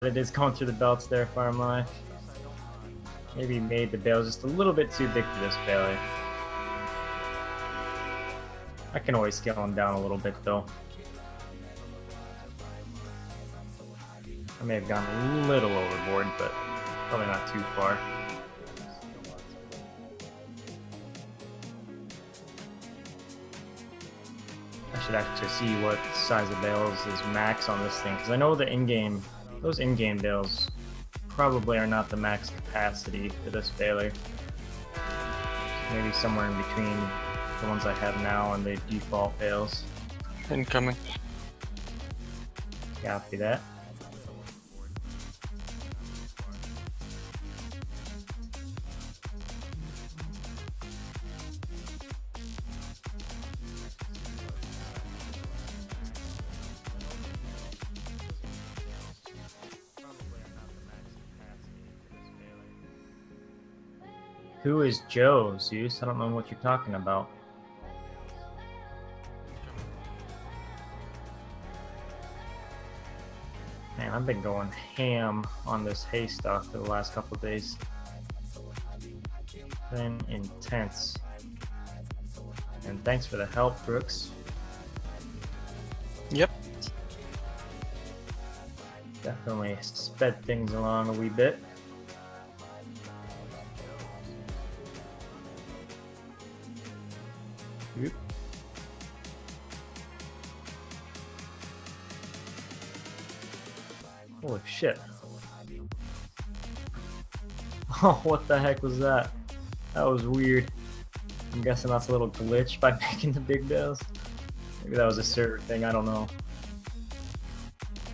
It is going through the belts there, Farm Life. Maybe made the bale just a little bit too big for this baler. I can always scale him down a little bit though. I may have gone a little overboard, but probably not too far. I should actually see what size of bales is max on this thing, because I know the in-game, those in-game bales probably are not the max capacity for this baler. Maybe somewhere in between the ones I have now and the default bales. Incoming. Copy that. Who is Joe, Zeus? I don't know what you're talking about. Man, I've been going ham on this hay stuff for the last couple of days. Been intense. And thanks for the help, Brooks. Yep. Definitely sped things along a wee bit. Yep. Holy shit. Oh, what the heck was that? That was weird. I'm guessing that's a little glitch by making the big bales. Maybe that was a server thing, I don't know.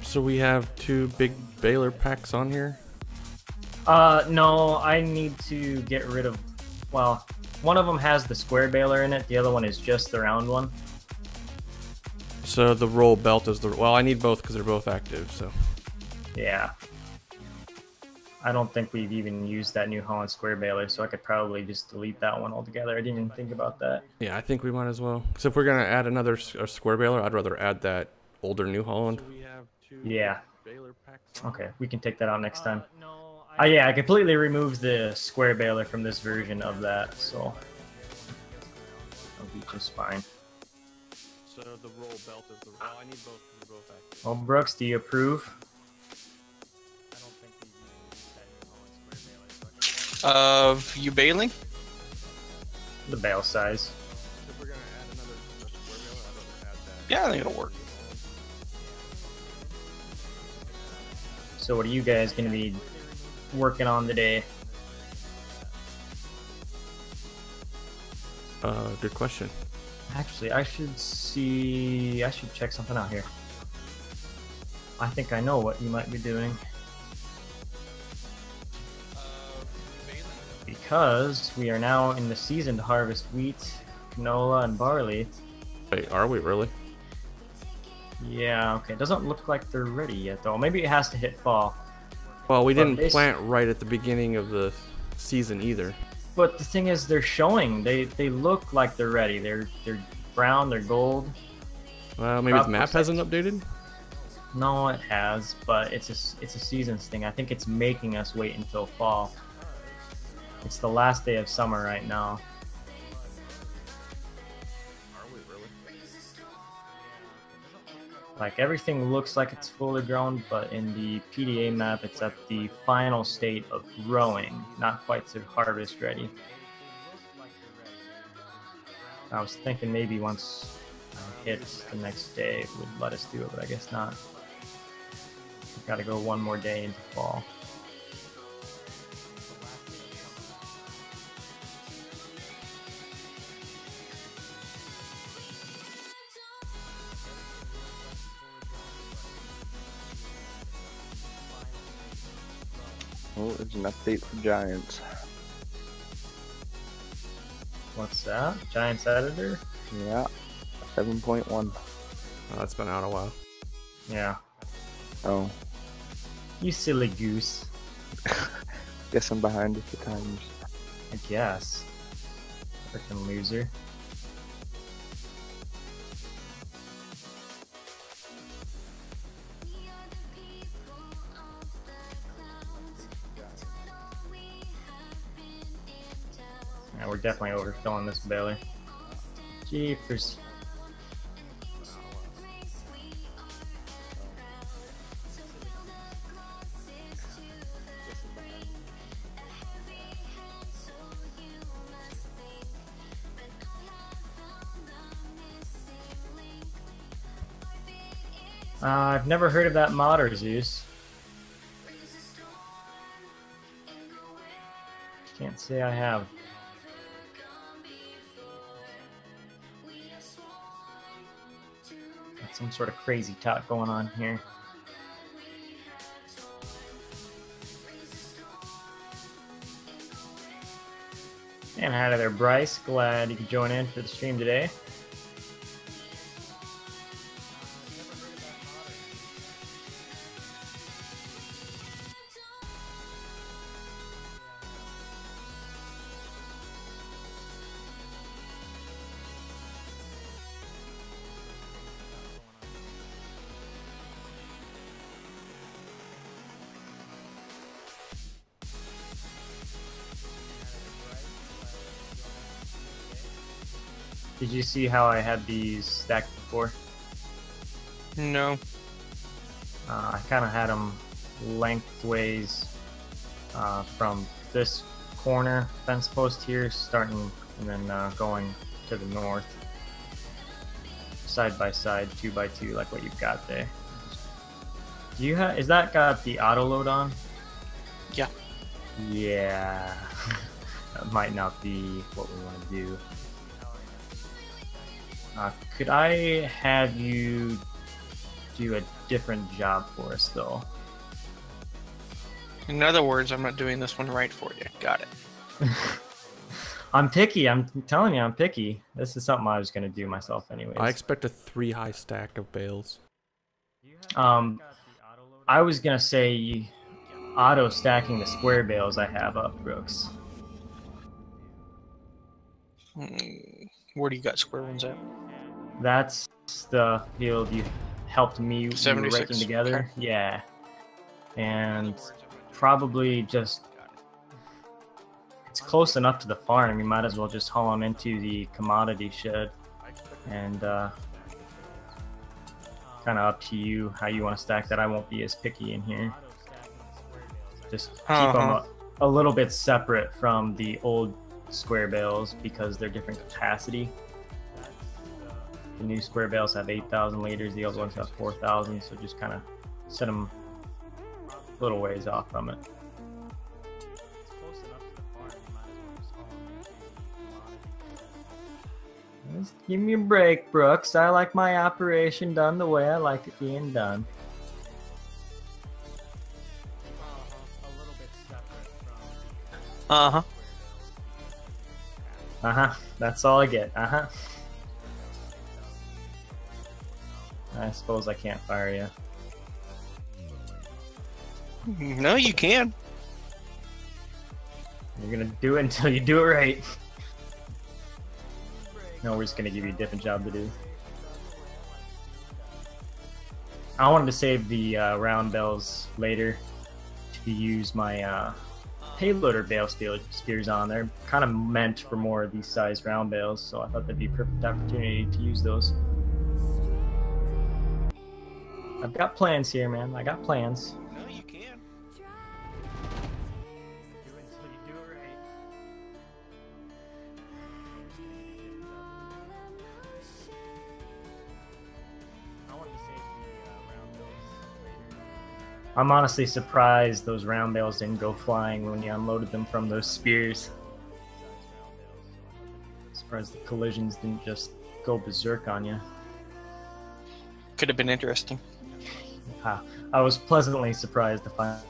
So we have two big baler packs on here? No, I need to get rid of, well, one of them has the square baler in it, the other one is just the round one. So the roll belt is the, well, I need both because they're both active, so. Yeah. I don't think we've even used that New Holland square baler, so I could probably just delete that one altogether. I didn't even think about that. Yeah, I think we might as well. Because if we're going to add another a square baler, I'd rather add that older New Holland. So we have two yeah. baler packs on okay, we can take that out next time. Yeah, I completely removed the square baler from this version of that, so that'll be just fine. So the roll belt is the, well, I need both because they're both active. Well, Brooks, do you approve? Of you baling? The bale size. If we're going to add another square baler, I'd rather add that. Yeah, I think it'll work. So what are you guys going to be working on today? Good question. Actually, I should check something out here. I think I know what you might be doing. Because we are now in the season to harvest wheat, canola, and barley. Wait, are we really? Yeah, okay. It doesn't look like they're ready yet, though. Maybe it has to hit fall. Well, we didn't plant right at the beginning of the season either. But the thing is, they're showing. They look like they're ready. They're brown. They're gold. Well, maybe the map hasn't updated. No, it has, but it's a seasons thing. I think it's making us wait until fall. It's the last day of summer right now. Are we really? Like, everything looks like it's fully grown, but in the PDA map, it's at the final state of growing, not quite to harvest ready. I was thinking maybe once I hit the next day, it would let us do it, but I guess not. We've got to go one more day into fall. Oh, it's an update for Giants. What's that? Giants editor? Yeah, 7.1. Oh, that's been out a while. Yeah. Oh, You silly goose. guess I'm behind with the times. I guess. Frickin' loser. And we're definitely overfilling this baler. Jeepers. I've never heard of that modder, Zeus. Can't say I have. Got some sort of crazy talk going on here. And hi there, Bryce. Glad you could join in for the stream today. Did you see how I had these stacked before? No. I kind of had them lengthways from this corner fence post here, starting and then going to the north, side by side, 2 by 2, like what you've got there. Do you have? Is that got the auto load on? Yeah. Yeah. That might not be what we want to do. Could I have you do a different job for us, though? In other words, I'm not doing this one right for you. Got it. I'm picky. I'm telling you, I'm picky. This is something I was going to do myself anyways. I expect a 3 high stack of bales. I was going to say auto stacking the square bales I have up, Brooks. Where do you got square ones at? That's the field you helped me we were 76. raking together. Okay. Yeah. And probably just... It's close enough to the farm, you might as well just haul them into the commodity shed. And kind of up to you how you want to stack that. I won't be as picky in here. Just keep them a little bit separate from the old square bales because they're different capacity. The new square bales have 8,000 liters, the old ones have 4,000, so just kind of set them a little ways off from it. Just give me a break, Brooks. I like my operation done the way I like it being done. Uh-huh. Uh-huh. That's all I get. Uh-huh. I suppose I can't fire you. No, you can. You're gonna do it until you do it right. No, we're just gonna give you a different job to do. I wanted to save the round bells later to use my payloader bale spears on. They're kind of meant for more of these size round bales, so I thought that'd be a perfect opportunity to use those. I've got plans here, man. I got plans. No, you can. Do it until you do it right. I wanted to save the round bales later. I'm honestly surprised those round bales didn't go flying when you unloaded them from those spears. Surprised the collisions didn't just go berserk on you. Could have been interesting. I was pleasantly surprised to find.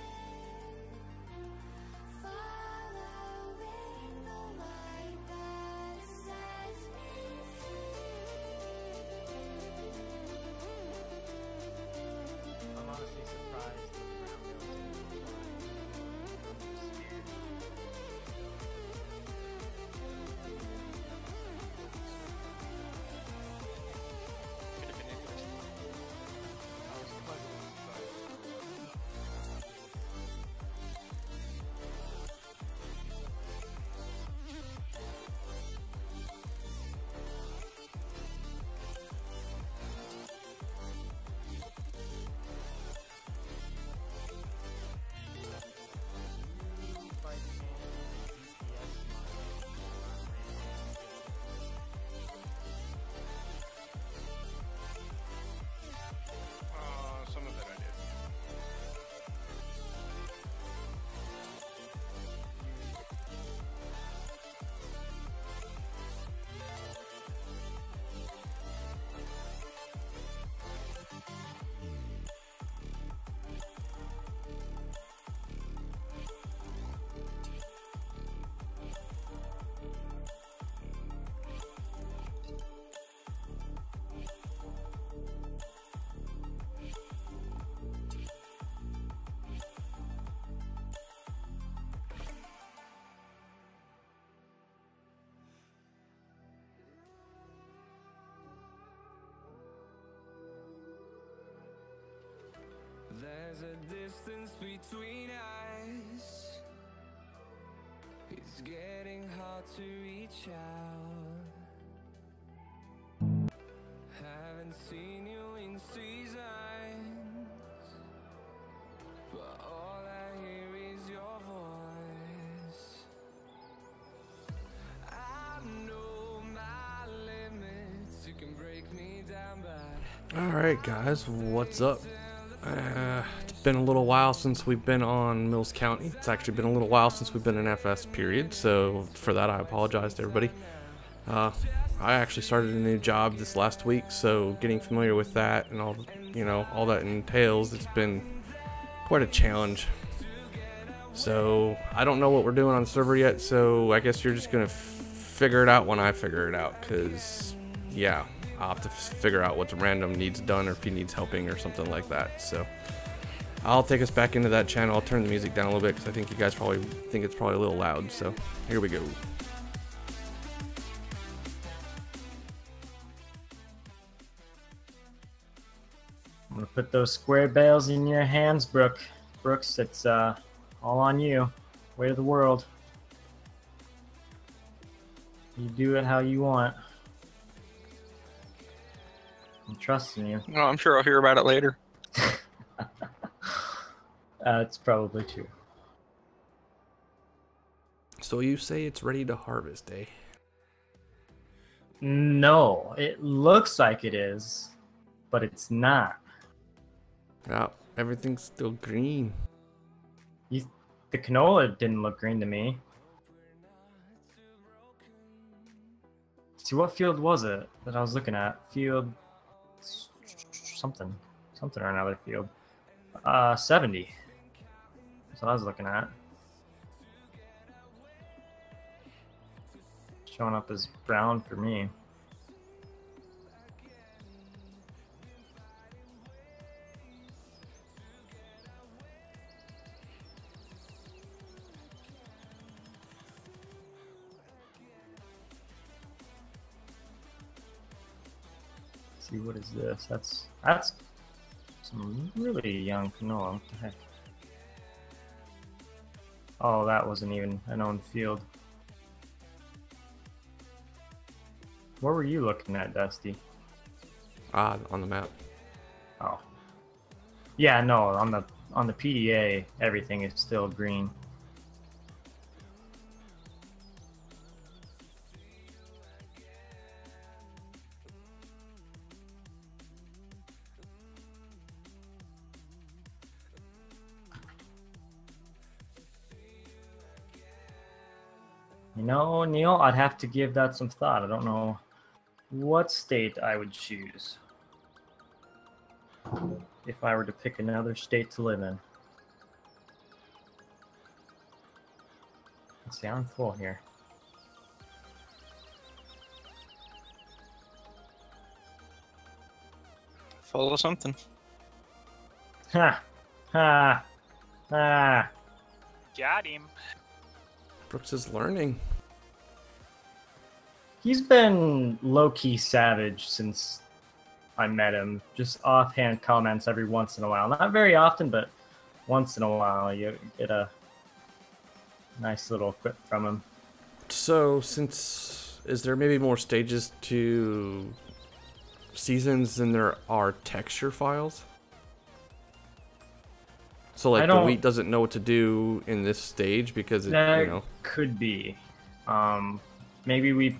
It's getting hard to reach out. Haven't seen you in seasons, but all I hear is your voice. I know my limits. You can break me down, but All right, guys, what's up? It's been a little while since we've been on Mills County. It's actually been a little while since we've been in FS period, so for that I apologize to everybody. I actually started a new job this last week, so getting familiar with that and all, all that entails, it's been quite a challenge. So I don't know what we're doing on the server yet, so I guess you're just gonna figure it out when I figure it out, because yeah, I'll have to figure out what's random needs done or if he needs helping or something like that. So I'll take us back into that channel. I'll turn the music down a little bit because I think you guys probably think it's probably a little loud. So here we go. I'm gonna put those square bales in your hands, Brooks. It's all on you. Way of the world. You do it how you want. I'm trusting you. No, I'm sure I'll hear about it later. It's probably true. So you say it's ready to harvest, eh? No, it looks like it is, but it's not. Oh, everything's still green. The canola didn't look green to me. See, what field was it that I was looking at? Field something or another field. 70. That's what I was looking at. Showing up as brown for me. See, what is this? That's some really young canola. What the heck? Oh, that wasn't even an owned field. Where were you looking at, Dusty? Ah, on the map. Oh. Yeah, no, on the PDA, everything is still green. You know, Neil, I'd have to give that some thought. I don't know what state I would choose if I were to pick another state to live in. Let's see, I'm full here. Follow something. Ha! Ha! Ha! Got him. Brooks is learning. He's been low-key savage since I met him. Just offhand comments every once in a while. Not very often, but once in a while you get a nice little quip from him. So, is there maybe more stages to seasons than there are texture files? So, like, the wheat doesn't know what to do in this stage because it, could be. Maybe we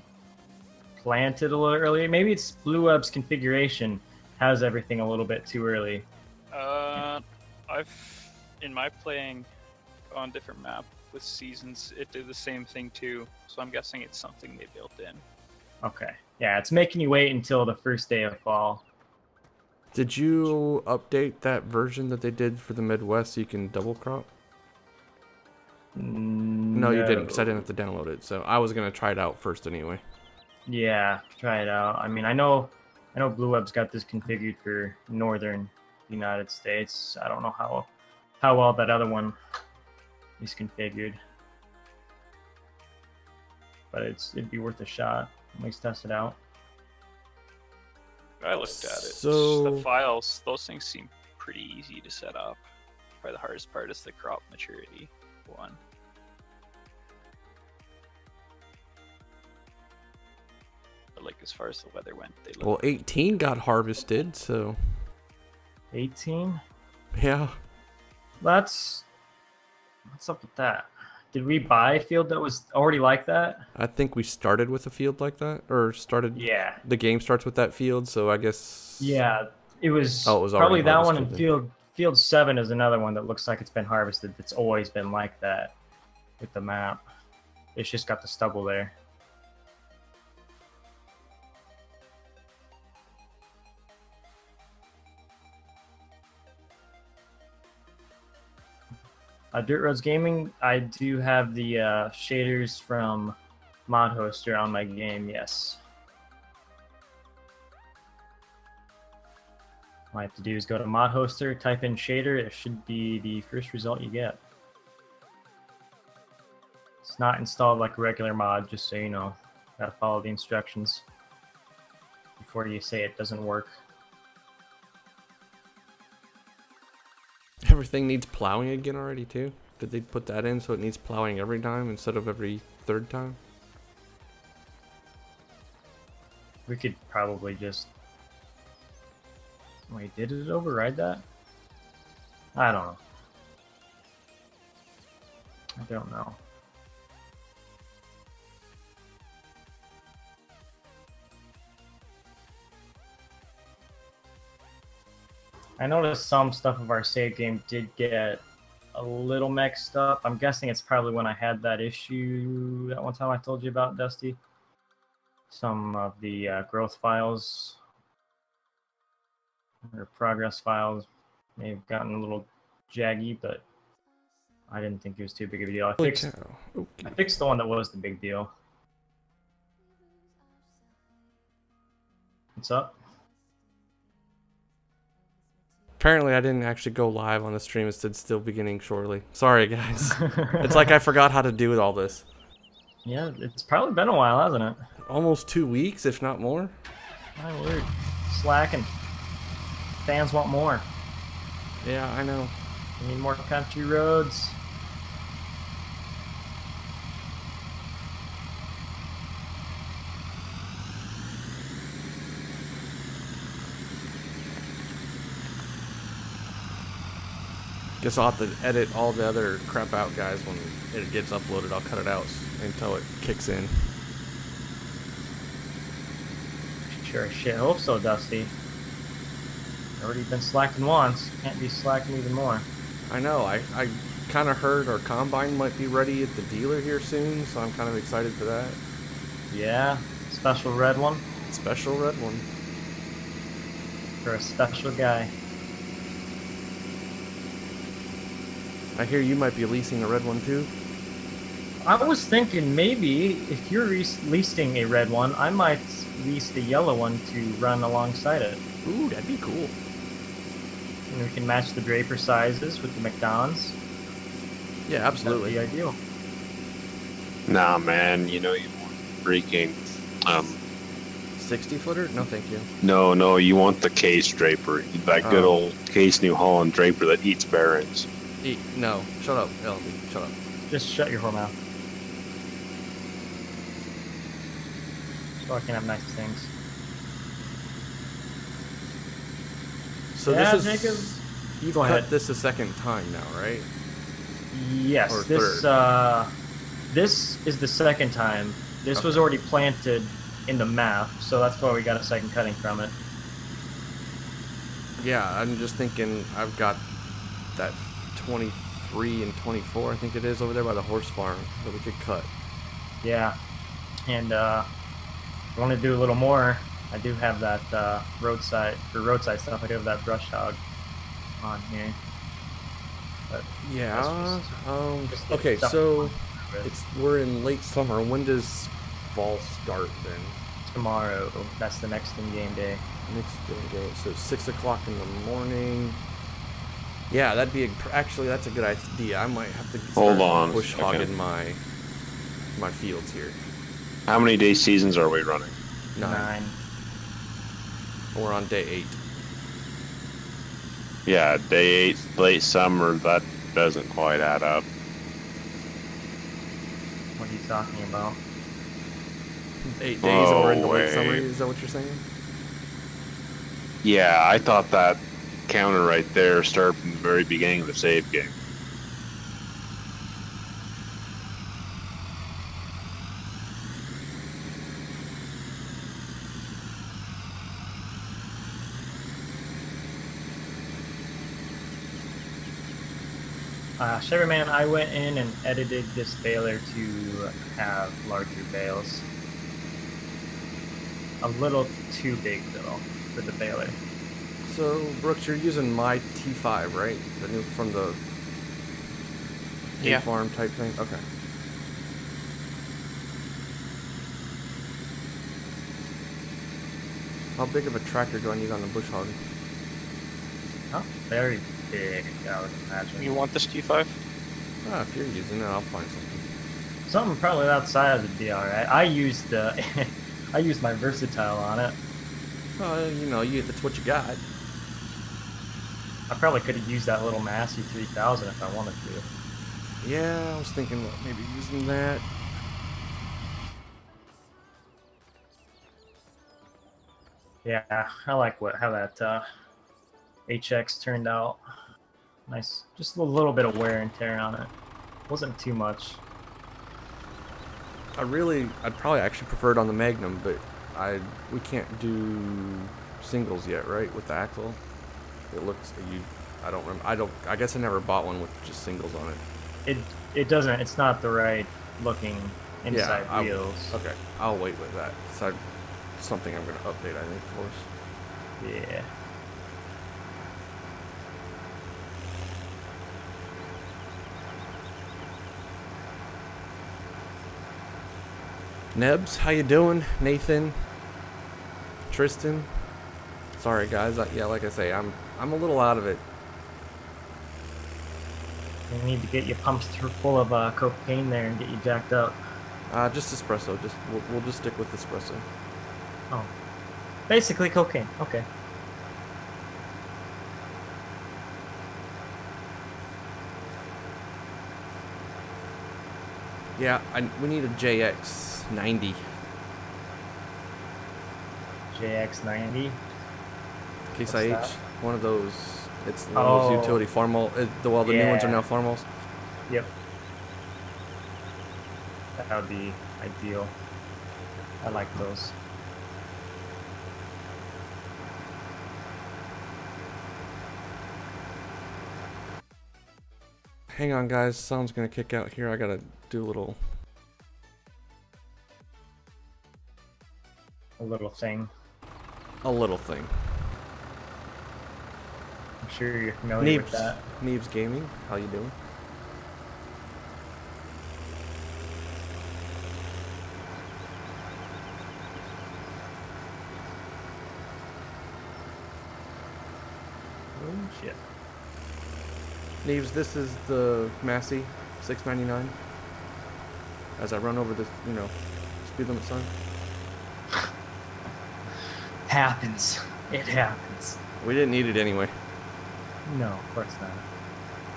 planted a little early. Maybe it's Blue Web's configuration has everything a little bit too early. In my playing on different map with seasons, it did the same thing too. So I'm guessing it's something they built in. Okay. Yeah, it's making you wait until the first day of fall. Did you update that version that they did for the Midwest so you can double crop? No, you didn't, because I didn't have to download it. So I was gonna try it out first anyway. Yeah, try it out. I mean, I know Blue Web's got this configured for northern United States. I don't know how well that other one is configured, but it'd be worth a shot. At least test it out. I looked at it. So The files, those things seem pretty easy to set up. probably the hardest part is the crop maturity one. But like as far as the weather went, they look Well, 18 got harvested, so 18? yeah. What's up with that? Did we buy a field that was already like that? I think we started with a field like that, or started. Yeah. The game starts with that field, so I guess. Yeah. It was, Oh, it was probably already that one, and harvested field 7 is another one that looks like it's been harvested. That's always been like that with the map. It's just got the stubble there. Dirt Roads Gaming, I do have the shaders from Mod Hoster on my game, yes. All I have to do is go to Mod Hoster, type in shader, it should be the first result you get. It's not installed like a regular mod, just so you know. Gotta follow the instructions before you say it doesn't work. Everything needs plowing again already too. Did they put that in so it needs plowing every time instead of every third time? We could probably just... Wait, did it override that? I don't know. I don't know. I noticed some stuff of our save game did get a little mixed up. I'm guessing it's probably when I had that issue that one time I told you about, Dusty. Some of the growth files or progress files may have gotten a little jaggy, but I didn't think it was too big of a deal. I fixed the one that was the big deal. What's up? Apparently I didn't actually go live on the stream. It said still beginning shortly. Sorry guys. It's like I forgot how to do all this. Yeah, it's probably been a while, hasn't it? Almost 2 weeks, if not more. My word. Slacking. Fans want more. Yeah, I know. We need more country roads. Guess I'll have to edit all the other crap out, guys, when it gets uploaded. I'll cut it out until it kicks in. Sure shit hope so, Dusty. Already been slacking once. Can't be slacking even more. I know. I kind of heard our combine might be ready at the dealer here soon, so I'm kind of excited for that. Yeah, special red one. Special red one. For a special guy. I hear you might be leasing a red one too. I was thinking maybe if you're leasing a red one, I might lease the yellow one to run alongside it. Ooh, that'd be cool. And we can match the Draper sizes with the McDonald's. Yeah, absolutely. That'd be ideal. Nah, man, you know you want freaking 60-footer? No, thank you. no, you want the case draper, that good old case New Holland draper that eats bearings. No, shut up, LB, shut up. Just shut your whole mouth. So I can have nice things. So yeah, this is Jacob, you've go cut ahead. this a second time now, right? Yes, Or this is the second time. This was already planted in the map, so that's why we got a second cutting from it. Yeah, I'm just thinking I've got that 23 and 24, I think it is, over there by the horse farm that we could cut. Yeah, and I want to do a little more. I do have that roadside stuff. I do have that brush hog on here. But Yeah. just Okay, stuff so with we're in late summer. When does fall start then? tomorrow. That's the next in-game day. Next day, so 6 o'clock in the morning. Yeah, that'd be actually that's a good idea. I might have to Hold on a push second. hogging my fields here. How many day seasons are we running? 9. We're on day 8. Yeah, day 8, late summer, that doesn't quite add up. What are you talking about? 8 days and we're into late wait. summer. Is that what you're saying? Yeah, I thought that counter right there started from the very beginning of the save game. Shiverman, I went in and edited this baler to have larger bales. A little too big though for the baler. So, Brooks, you're using my T5, right? The new from the Yeah. farm type thing? Okay. How big of a tractor do I need on the bush hog? Not very big, I would imagine. You want this T5? Ah, if you're using it, I'll find something. Something probably outside would be alright. I used I used my versatile on it. You know, that's what you got. I probably could have used that little Massey 3000 if I wanted to. Yeah, I was thinking about maybe using that. Yeah, I like how that HX turned out. Nice, just a little bit of wear and tear on it. Wasn't too much. I'd probably actually prefer it on the Magnum, but we can't do singles yet, right? With the axle, it looks I guess I never bought one with just singles on it. It doesn't. It's not the right looking inside wheels. Okay, I'll wait with that. So something I'm gonna update, I think, for us. Yeah. Nebs, how you doing? Nathan, Tristan. Sorry guys, yeah, like I say, I'm a little out of it. We need to get you pumped full of cocaine there and get you jacked up. Just espresso. We'll just stick with espresso. Oh, basically cocaine. Okay. Yeah, we need a JX90. JX90. Case What's IH, that? one of those. It's one of those utility farm. The new ones are now farmals. Yep. That would be ideal. I like those. Hang on, guys. Someone's gonna kick out here. I gotta do a little thing. A little thing. I'm sure you're familiar with that. Neebs Gaming, how you doing? Oh shit. Neebs, this is the Massey 699. As I run over this, speed limit sign. Happens. It happens. We didn't need it anyway. No, of course not.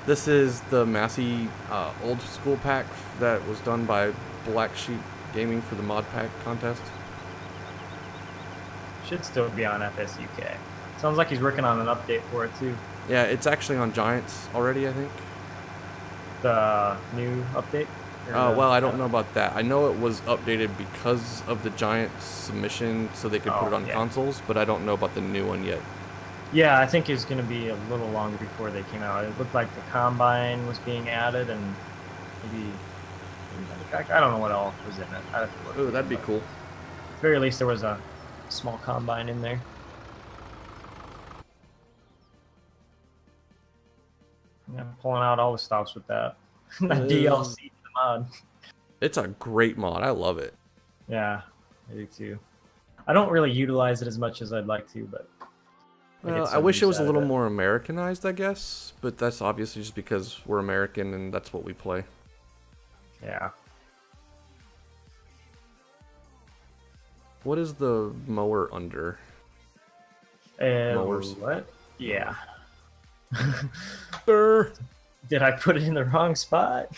This is the Massey old school pack that was done by Black Sheep Gaming for the mod pack contest. Should still be on FSUK. Sounds like he's working on an update for it too. Yeah, it's actually on Giants already, I think. The new update? Well, I don't know about that. I know it was updated because of the Giants submission so they could put it on consoles, but I don't know about the new one yet. Yeah, I think it's going to be a little longer before they came out. It looked like the Combine was being added and maybe I don't know what all was in it. I'd have to look. Ooh, that'd be cool. At the very least, there was a small Combine in there. Yeah, pulling out all the stops with that. That DLC to the mod. It's a great mod. I love it. Yeah, I do too. I don't really utilize it as much as I'd like to, but I wish it was a little more Americanized, I guess, but that's obviously just because we're American and that's what we play. Yeah. What is the mower under? Mowers. What? Yeah. Sir, Did I put it in the wrong spot?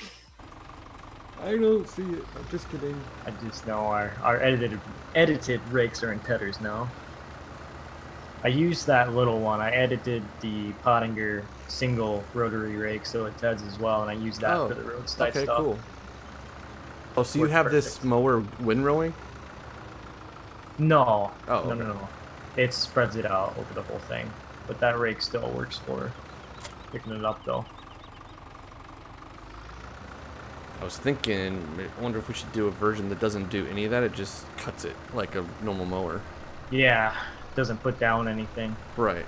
I don't see it. I'm just kidding. I just know our edited rakes are in Tedders now. I used that little one. I edited the Pottinger single rotary rake so it Teds as well, and I used that for the roadside okay, stuff. cool. Oh, so you Worked have this perfect. mower windrowing? No. Oh, No, okay. no. It spreads it out over the whole thing. But that rake still works for picking it up, though. I was thinking, I wonder if we should do a version that doesn't do any of that. It just cuts it like a normal mower. Yeah, doesn't put down anything. Right.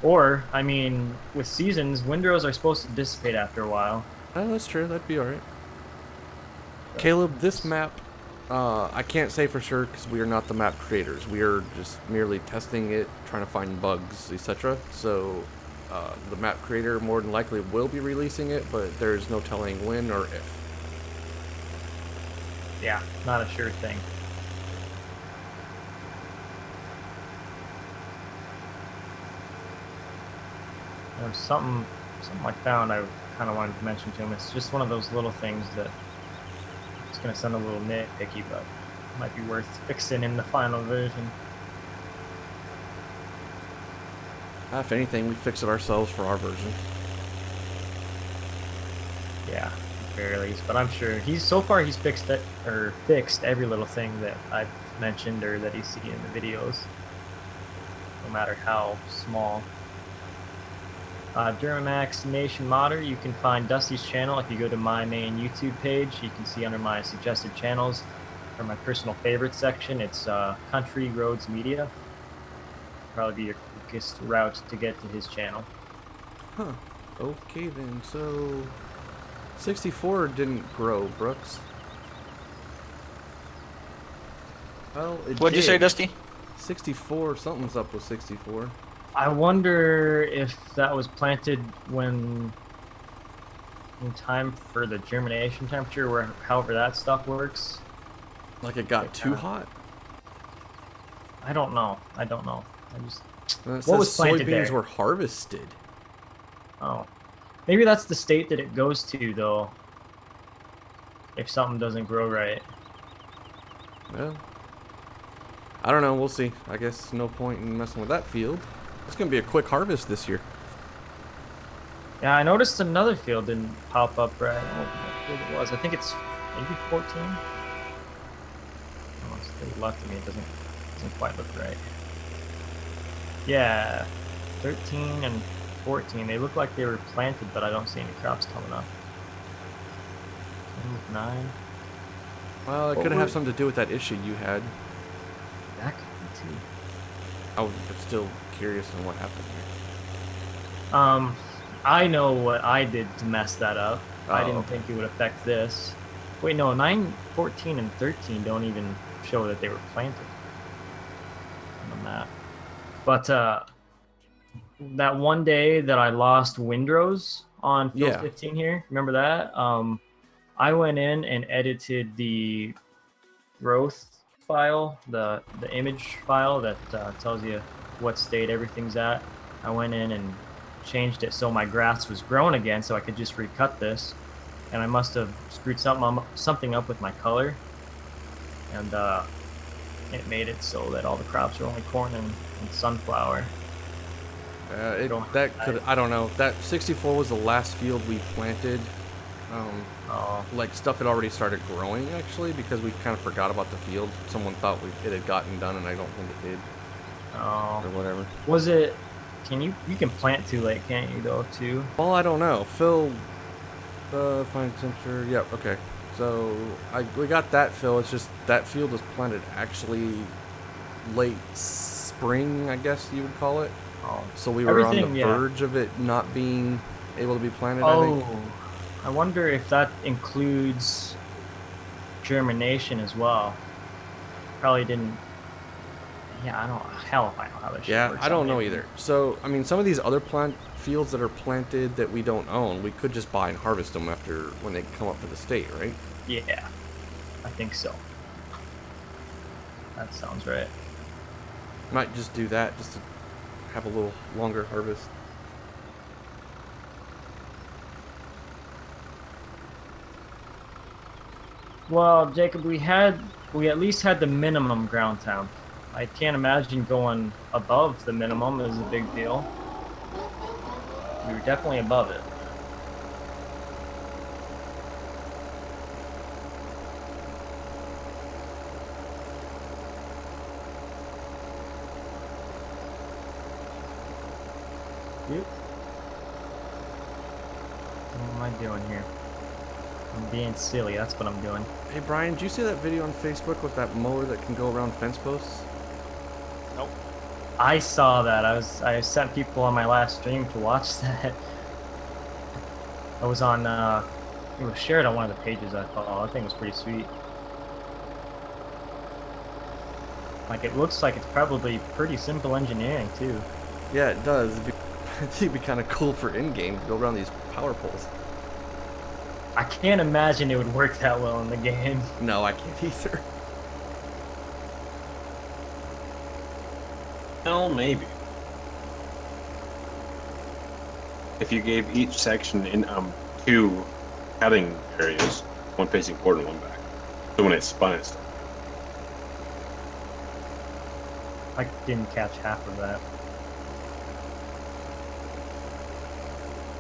Or, I mean, with seasons, windrows are supposed to dissipate after a while. Oh, that's true. That'd be alright. Caleb, this map, I can't say for sure because we are not the map creators. We are just merely testing it, trying to find bugs, etc. So, the map creator more than likely will be releasing it, but there's no telling when or if. Yeah, not a sure thing. There's something I found I kind of wanted to mention to him. It's just one of those little things that it's going to sound a little nitpicky, but it might be worth fixing in the final version. If anything, we fix it ourselves for our version. Yeah, barely. But I'm sure so far he's fixed it or fixed every little thing that I've mentioned or that he's seen in the videos, no matter how small. Duramax Nation Modder, you can find Dusty's channel if you go to my main YouTube page. You can see under my suggested channels or my personal favorite section, it's Country Roads Media. Probably be your quickest route to get to his channel. Huh. Okay then, so 64 didn't grow, Brooks. Well, it What'd you say, did. Dusty? 64, something's up with 64. I wonder if that was planted in time for the germination temperature, or however that stuff works. Like it got too hot? I don't know. I just It What was says planted soybeans there? were harvested. oh, maybe that's the state that it goes to though. If something doesn't grow right. Well, I don't know. We'll see. I guess no point in messing with that field. It's gonna be a quick harvest this year. Yeah, I noticed another field didn't pop up right. I don't know what field it was. I think it's maybe 14. Oh, it's to the left of me. It doesn't quite look right. Yeah, 13 and 14. They look like they were planted, but I don't see any crops coming up. Same with 9. Well, it What could have were- something to do with that issue you had. That could be too. I'm still curious on what happened here. I know what I did to mess that up. I Oh, didn't okay. think it would affect this. Wait, no, 9, 14, and 13 don't even show that they were planted on the map. But that one day that I lost windrows on field Yeah. 15 here, remember that? I went in and edited the growth file, the image file that tells you what state everything's at. I went in and changed it so my grass was growing again, so I could just recut this. And I must have screwed something up with my color, and it made it so that all the crops are only corn and sunflower. I don't know. That 64 was the last field we planted. Oh, Like stuff had already started growing actually because we kind of forgot about the field. Someone thought it had gotten done, and I don't think it did, oh. or whatever. Was it? You can plant too late, can't you? Though too. Well, I don't know. Phil, find temperature. Yep. Okay. So we got that, Phil. It's just that field was planted actually late spring, I guess you would call it. Oh, So we were on the Everything, yeah. verge of it not being able to be planted. I think. oh. I wonder if that includes germination as well. Probably didn't. Yeah, I don't. Hell if I know how this shit Yeah, works I don't out know here. either. So I mean, some of these other plant fields that are planted that we don't own, we could just buy and harvest them after when they come up for the state, right? Yeah, I think so. That sounds right. Might just do that just to have a little longer harvest. Well, Jacob, we at least had the minimum ground temp. I can't imagine going above the minimum is a big deal. We were definitely above it. Yep. What am I doing here? I'm being silly, that's what I'm doing. Hey Brian, did you see that video on Facebook with that mower that can go around fence posts? Nope. I saw that. I sent people on my last stream to watch that. I was on it was shared on one of the pages I follow. I think it was pretty sweet. Like, it looks like it's probably pretty simple engineering too. Yeah, it does. It'd be kind of cool for in-game to go around these power poles. I can't imagine it would work that well in the game. No, I can't either. Well, maybe. If you gave each section in 2 cutting areas, one facing forward and one back, so when it spun it. I didn't catch half of that.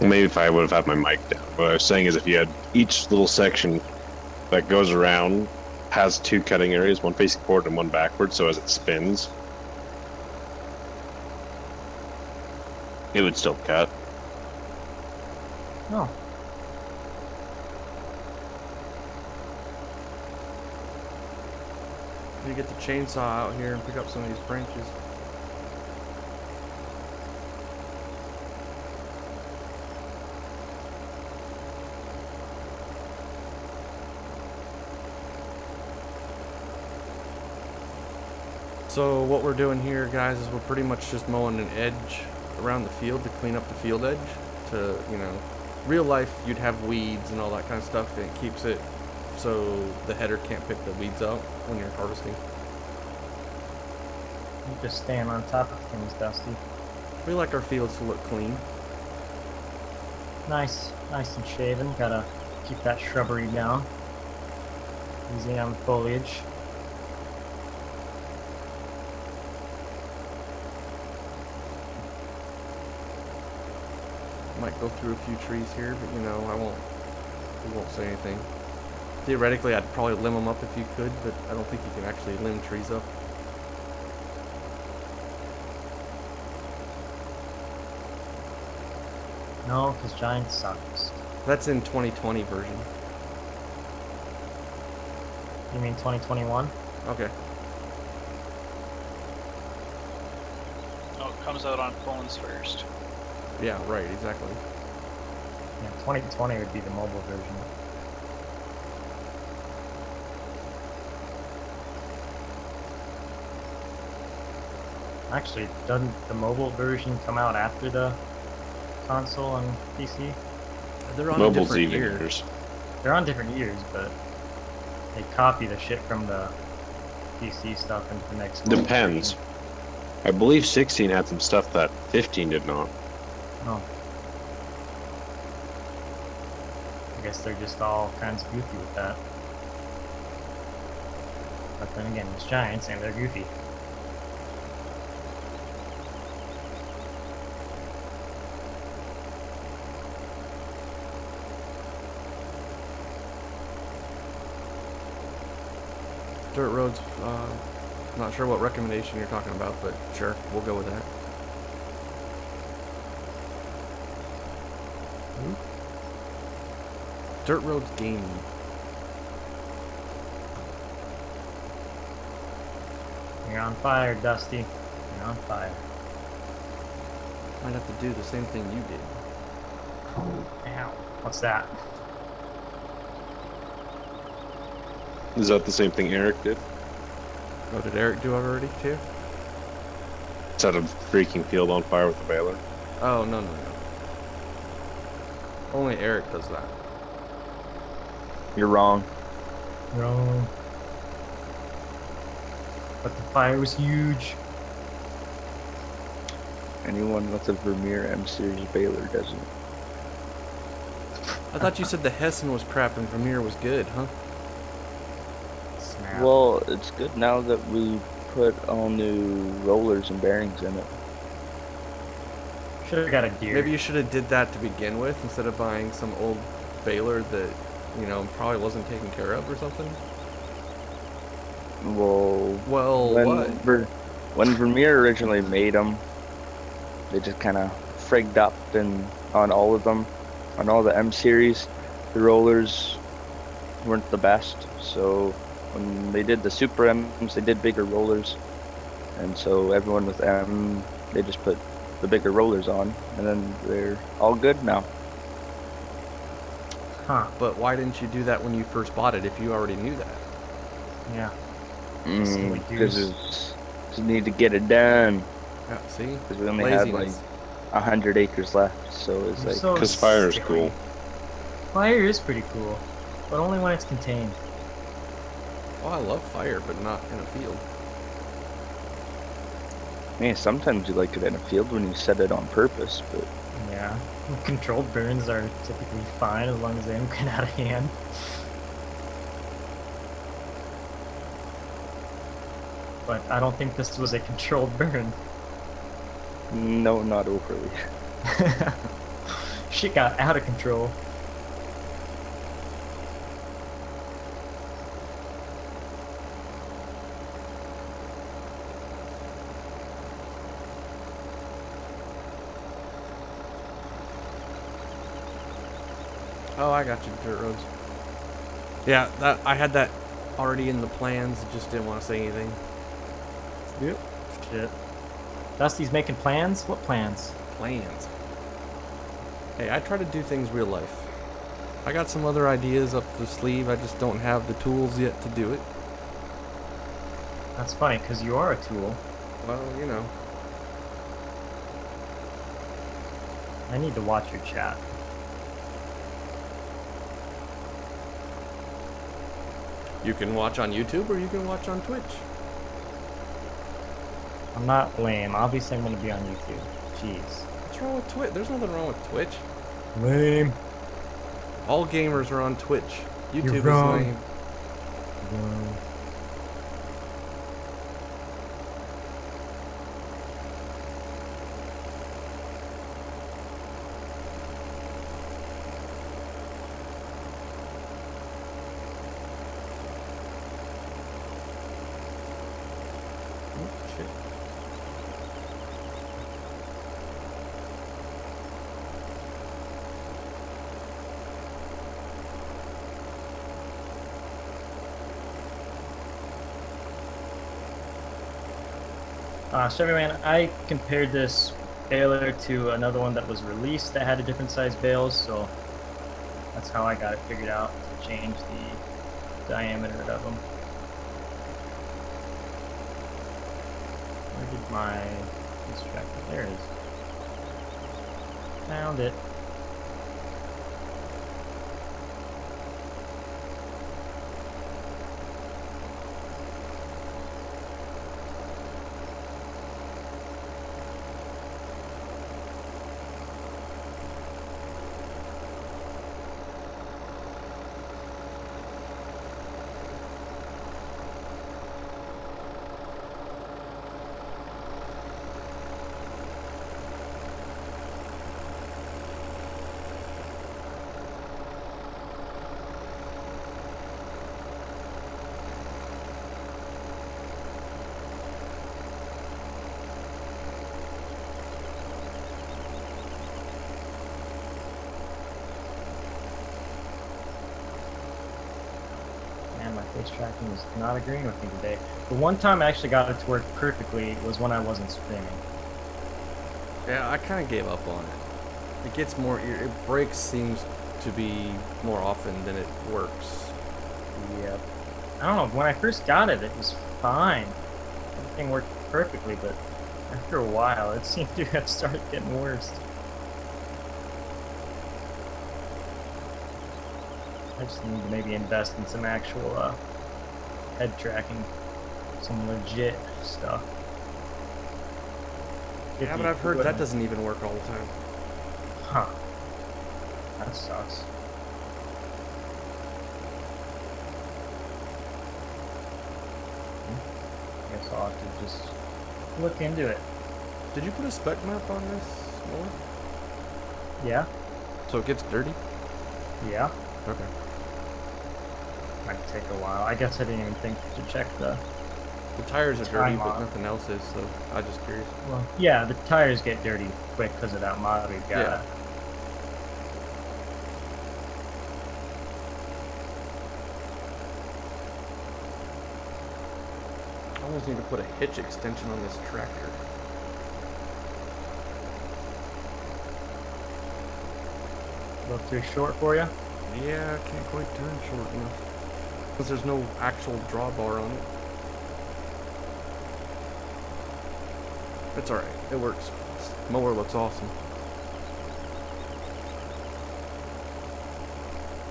Maybe if I would have had my mic down. What I was saying is if you had each little section that goes around has 2 cutting areas, one facing forward and one backward, so as it spins, it would still cut. Oh. You get the chainsaw out here and pick up some of these branches. So what we're doing here, guys, is we're pretty much just mowing an edge around the field to clean up the field edge. To, you know, real life you'd have weeds and all that kind of stuff, and it keeps it so the header can't pick the weeds out when you're harvesting. I'm just staying on top of things, Dusty. We like our fields to look clean. Nice and shaven. Gotta keep that shrubbery down. Easy on the foliage. Might go through a few trees here, but you know, we won't say anything. Theoretically, I'd probably limb them up if you could, but I don't think you can actually limb trees up. No, because Giant sucks. That's in 2020 version. You mean 2021? Okay. Oh, it comes out on phones first. Yeah, right, exactly. Yeah, 2020 would be the mobile version. Actually, doesn't the mobile version come out after the console and PC? They're on Mobile's different even years. years. They're on different years, but they copy the shit from the PC stuff into the next mobile Depends. version. I believe 16 had some stuff that 15 did not. Oh. I guess they're just all kinds of goofy with that. But then again, it's Giants and they're goofy. Dirt roads, not sure what recommendation you're talking about, but sure, we'll go with that. Dirt roads gaming. You're on fire, Dusty. You're on fire. Might have to do the same thing you did. Ow. What's that? Is that the same thing Eric did? Oh, did Eric do it already too? Set a freaking field on fire with a baler. Oh, no. Only Eric does that. You're wrong. Wrong. But the fire was huge. Anyone with a Vermeer M series baler doesn't. I thought you said the Hessen was crap and Vermeer was good, huh? Nah. Well, it's good now that we put all new rollers and bearings in it. Should have got a gear. Maybe you should have did that to begin with instead of buying some old baler that, you know, probably wasn't taken care of or something. Well, what? When Vermeer originally made them, they just kind of frigged up and on all of them, on all the M series, the rollers weren't the best. So when they did the Super M's, they did bigger rollers, and so everyone with M, they just put the bigger rollers on, and then they're all good now. Huh. But why didn't you do that when you first bought it if you already knew that? Yeah. Because just need to get it done. Yeah, see? Because we only had like Laziness. 100 acres left, so it's like. So Because fire is silly. cool. Fire is pretty cool, but only when it's contained. Well, I love fire, but not in a field. Man, sometimes you like it in a field when you set it on purpose, but Yeah. Controlled burns are typically fine as long as they don't get out of hand. But I don't think this was a controlled burn. no, not overly. Shit got out of control. Oh, I got you, dirt roads. Yeah, that I had that already in the plans, just didn't want to say anything. Yep. Shit. Dusty's making plans? What plans? Plans. Hey, I try to do things real life. I got some other ideas up the sleeve, I just don't have the tools yet to do it. That's funny, because you are a tool. Well, you know. I need to watch your chat. You can watch on YouTube or you can watch on Twitch. I'm not lame. Obviously, I'm going to be on YouTube. Jeez. What's wrong with Twitch? There's nothing wrong with Twitch. Lame. All gamers are on Twitch. YouTube is wrong. lame. Oh, shit. Chevy Man, I compared this baler to another one that was released that had a different size bales, so that's how I got it figured out to change the diameter of them. Where did my distractor? There it is. Found it. Man, my face tracking is not agreeing with me today. The one time I actually got it to work perfectly was when I wasn't streaming. Yeah, I kind of gave up on it. It gets more, it breaks seems to be more often than it works. Yep. I don't know, when I first got it, it was fine. Everything worked perfectly, but after a while, it seemed to have started getting worse. I just need to maybe invest in some actual head tracking, some legit stuff. Get Yeah, the but I've heard that equipment. doesn't even work all the time. Huh. That sucks. So I'll have to just look into it. Did you put a spec map on this mower? Yeah, So it gets dirty? yeah. Okay. Might take a while. I guess I didn't even think to check the. The tires are dirty, Time but on. nothing else is, so I'm just curious. Well, yeah, the tires get dirty quick because of that mod we've got. Yeah. I almost need to put a hitch extension on this tractor. A little too short for you? Yeah, I can't quite turn short enough. Because there's no actual drawbar on it. It's alright, it works. This mower looks awesome.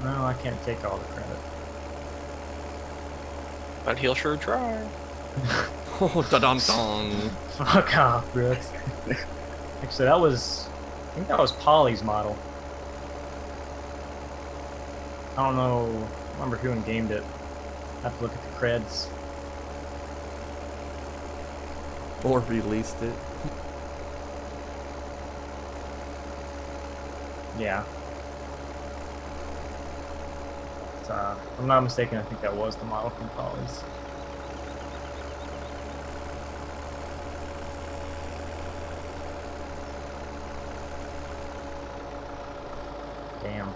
No, I can't take all the credit. But he'll sure try. Oh, da-dun-dun! Fuck off, Brooks. Actually, I think that was Polly's model. I don't know, I don't remember who in-gamed it. I have to look at the creds. Or released it. Yeah. It's, if I'm not mistaken, I think that was the model from Polly's. Damn.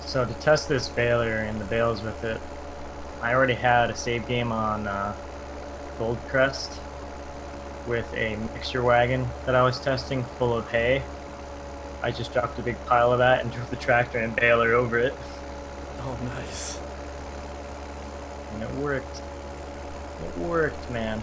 So to test this baler and the bales with it, I already had a save game on Goldcrest with a mixture wagon that I was testing full of hay. I just dropped a big pile of that and drove the tractor and baler over it. Oh, nice. And it worked. It worked, man.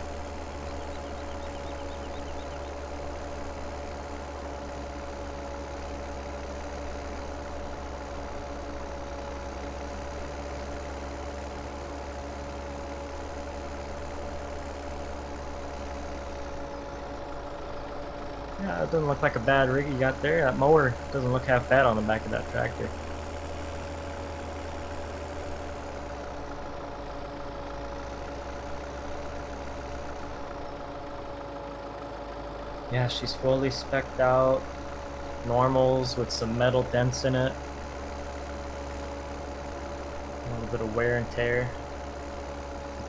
Yeah, it doesn't look like a bad rig you got there. That mower doesn't look half bad on the back of that tractor. Yeah, she's fully spec'd out. Normals with some metal dents in it. A little bit of wear and tear.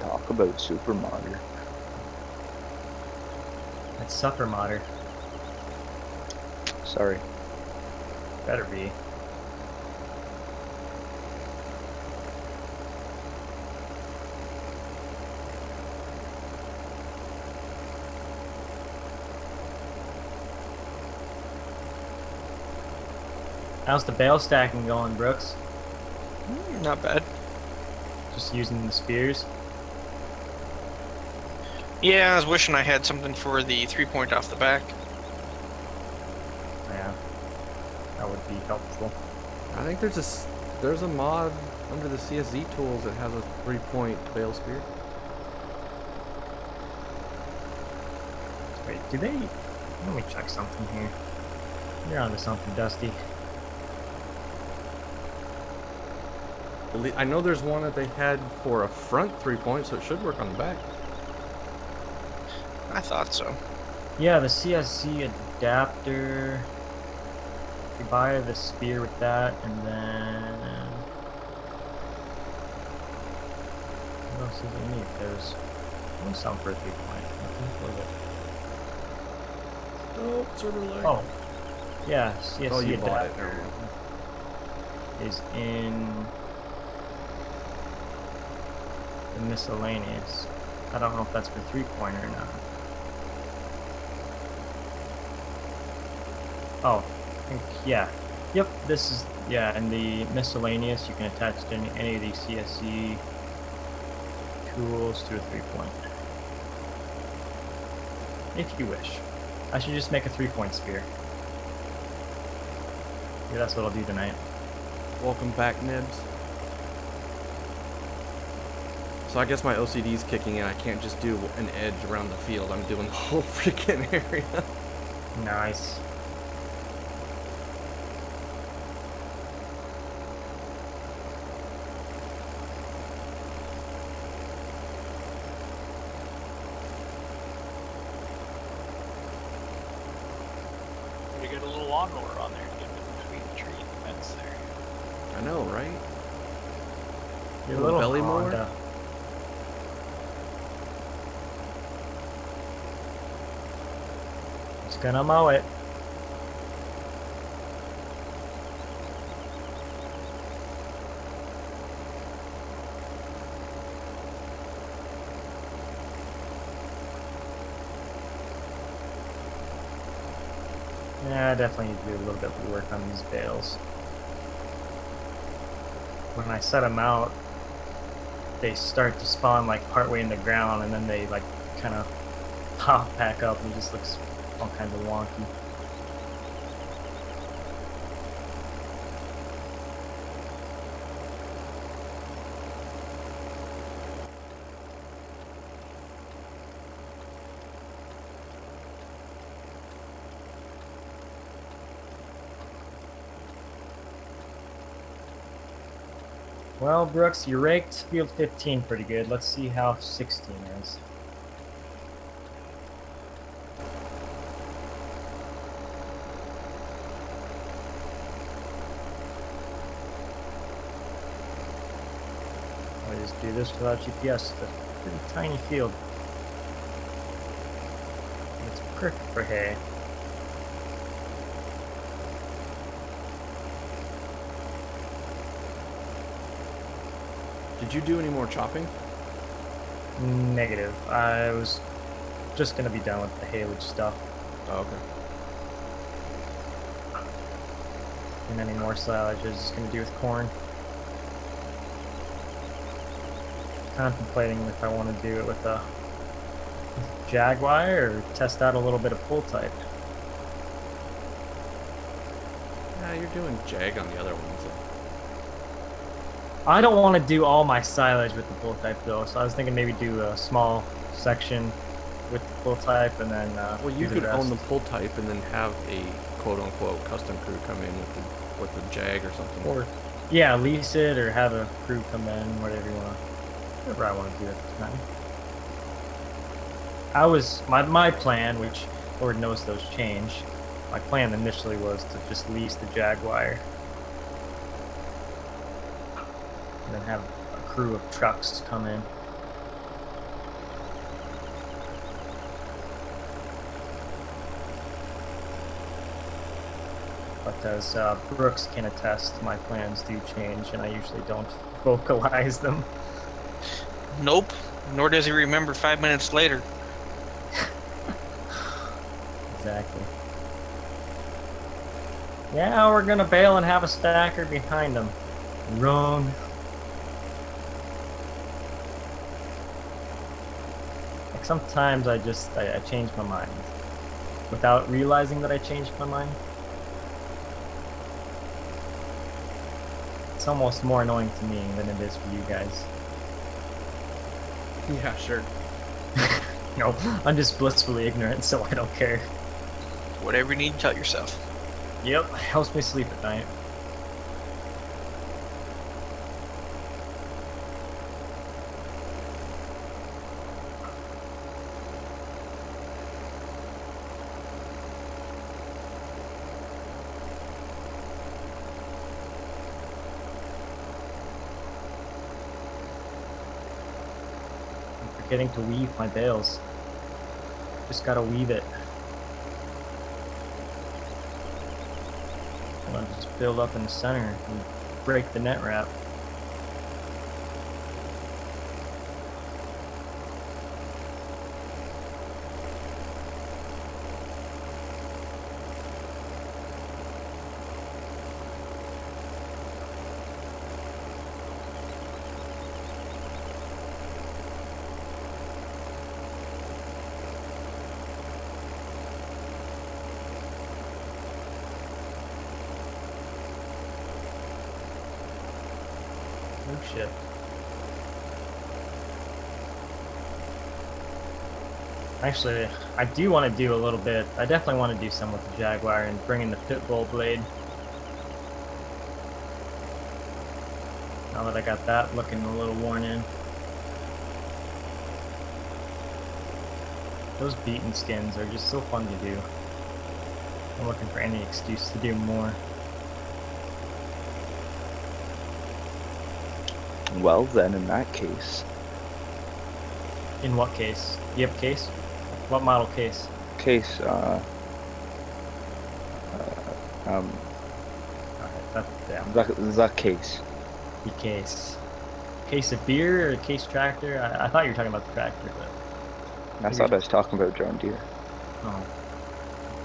Talk about super modder. That's supper modder. Sorry. Better be. How's the bale stacking going, Brooks? Not bad. Just using the spears? Yeah, I was wishing I had something for the 3-point off the back. Yeah. That would be helpful. I think there's a mod under the CSZ tools that has a 3-point bale spear. Wait, do they... Let me check something here. You're onto something, Dusty. I know there's one that they had for a front 3-point, so it should work on the back. I thought so. Yeah, the CSZ adapter. You buy the spear with that, and then... What else does it need? There's... What's something for a 3-point? Oh, server lag. Oh. Yeah, CSZ Oh, you bought it. adapter Never mind. is in... the miscellaneous. I don't know if that's for 3-point or not. Oh, I think, yeah. Yep, this is, yeah, in the miscellaneous, you can attach to any of these CSZ tools to a 3-point. If you wish. I should just make a 3-point spear. Yeah, that's what I'll do tonight. Welcome back, Nibs. So I guess my OCD's kicking in. I can't just do an edge around the field. I'm doing the whole freaking area. Nice. You get a little lawnmower on there to get between the tree and the fence there. I know, right? Your Little belly Honda. mower? Just gonna mow it. Yeah, I definitely need to do a little bit of work on these bales. When I set them out, they start to spawn like partway in the ground, and then they like kind of pop back up, and it just looks all kinds of wonky. Well, Brooks, you raked field 15 pretty good. Let's see how 16 is. I just do this without GPS. It's a pretty tiny field. It's perfect for hay. Did you do any more chopping? Negative. I was just gonna be done with the haylage stuff. Oh, okay. And any more silage I was just gonna do with corn. Contemplating if I want to do it with a Jaguar or test out a little bit of pull type. Yeah, you're doing Jag on the other ones. I don't want to do all my silage with the pull type though, so I was thinking maybe do a small section with the pull type and then Well, you do could rest. own the pull type and then have a quote-unquote custom crew come in with the Jag or something. Or yeah, lease it or have a crew come in, whatever you want. Whatever I want to do at the time. I was my plan, which Lord knows those change. My plan initially was to just lease the Jaguar and then have a crew of trucks come in. But as Brooks can attest, my plans do change, and I usually don't vocalize them. Nope. Nor does he remember 5 minutes later. Exactly. Yeah, we're gonna bail and have a stacker behind them. Wrong. Like sometimes I change my mind without realizing that I changed my mind. It's almost more annoying to me than it is for you guys. Yeah, sure. No, I'm just blissfully ignorant, so I don't care. Whatever you need to tell yourself. Yep, helps me sleep at night. I'm forgetting to weave my bales. Just gotta weave it. I'll just build up in the center and break the net wrap. Oh shit. Actually, I do want to do a little bit. I definitely want to do some with the Jaguar and bring in the Pitbull blade. Now that I got that looking a little worn in. Those beaten skins are just so fun to do. I'm looking for any excuse to do more. Well then, in that case. In what case? You have a case? What model case? Case, Alright, yeah. the case. The case. Case of beer or case tractor? I thought you were talking about the tractor, but... I thought I was talking about John Deere. Oh.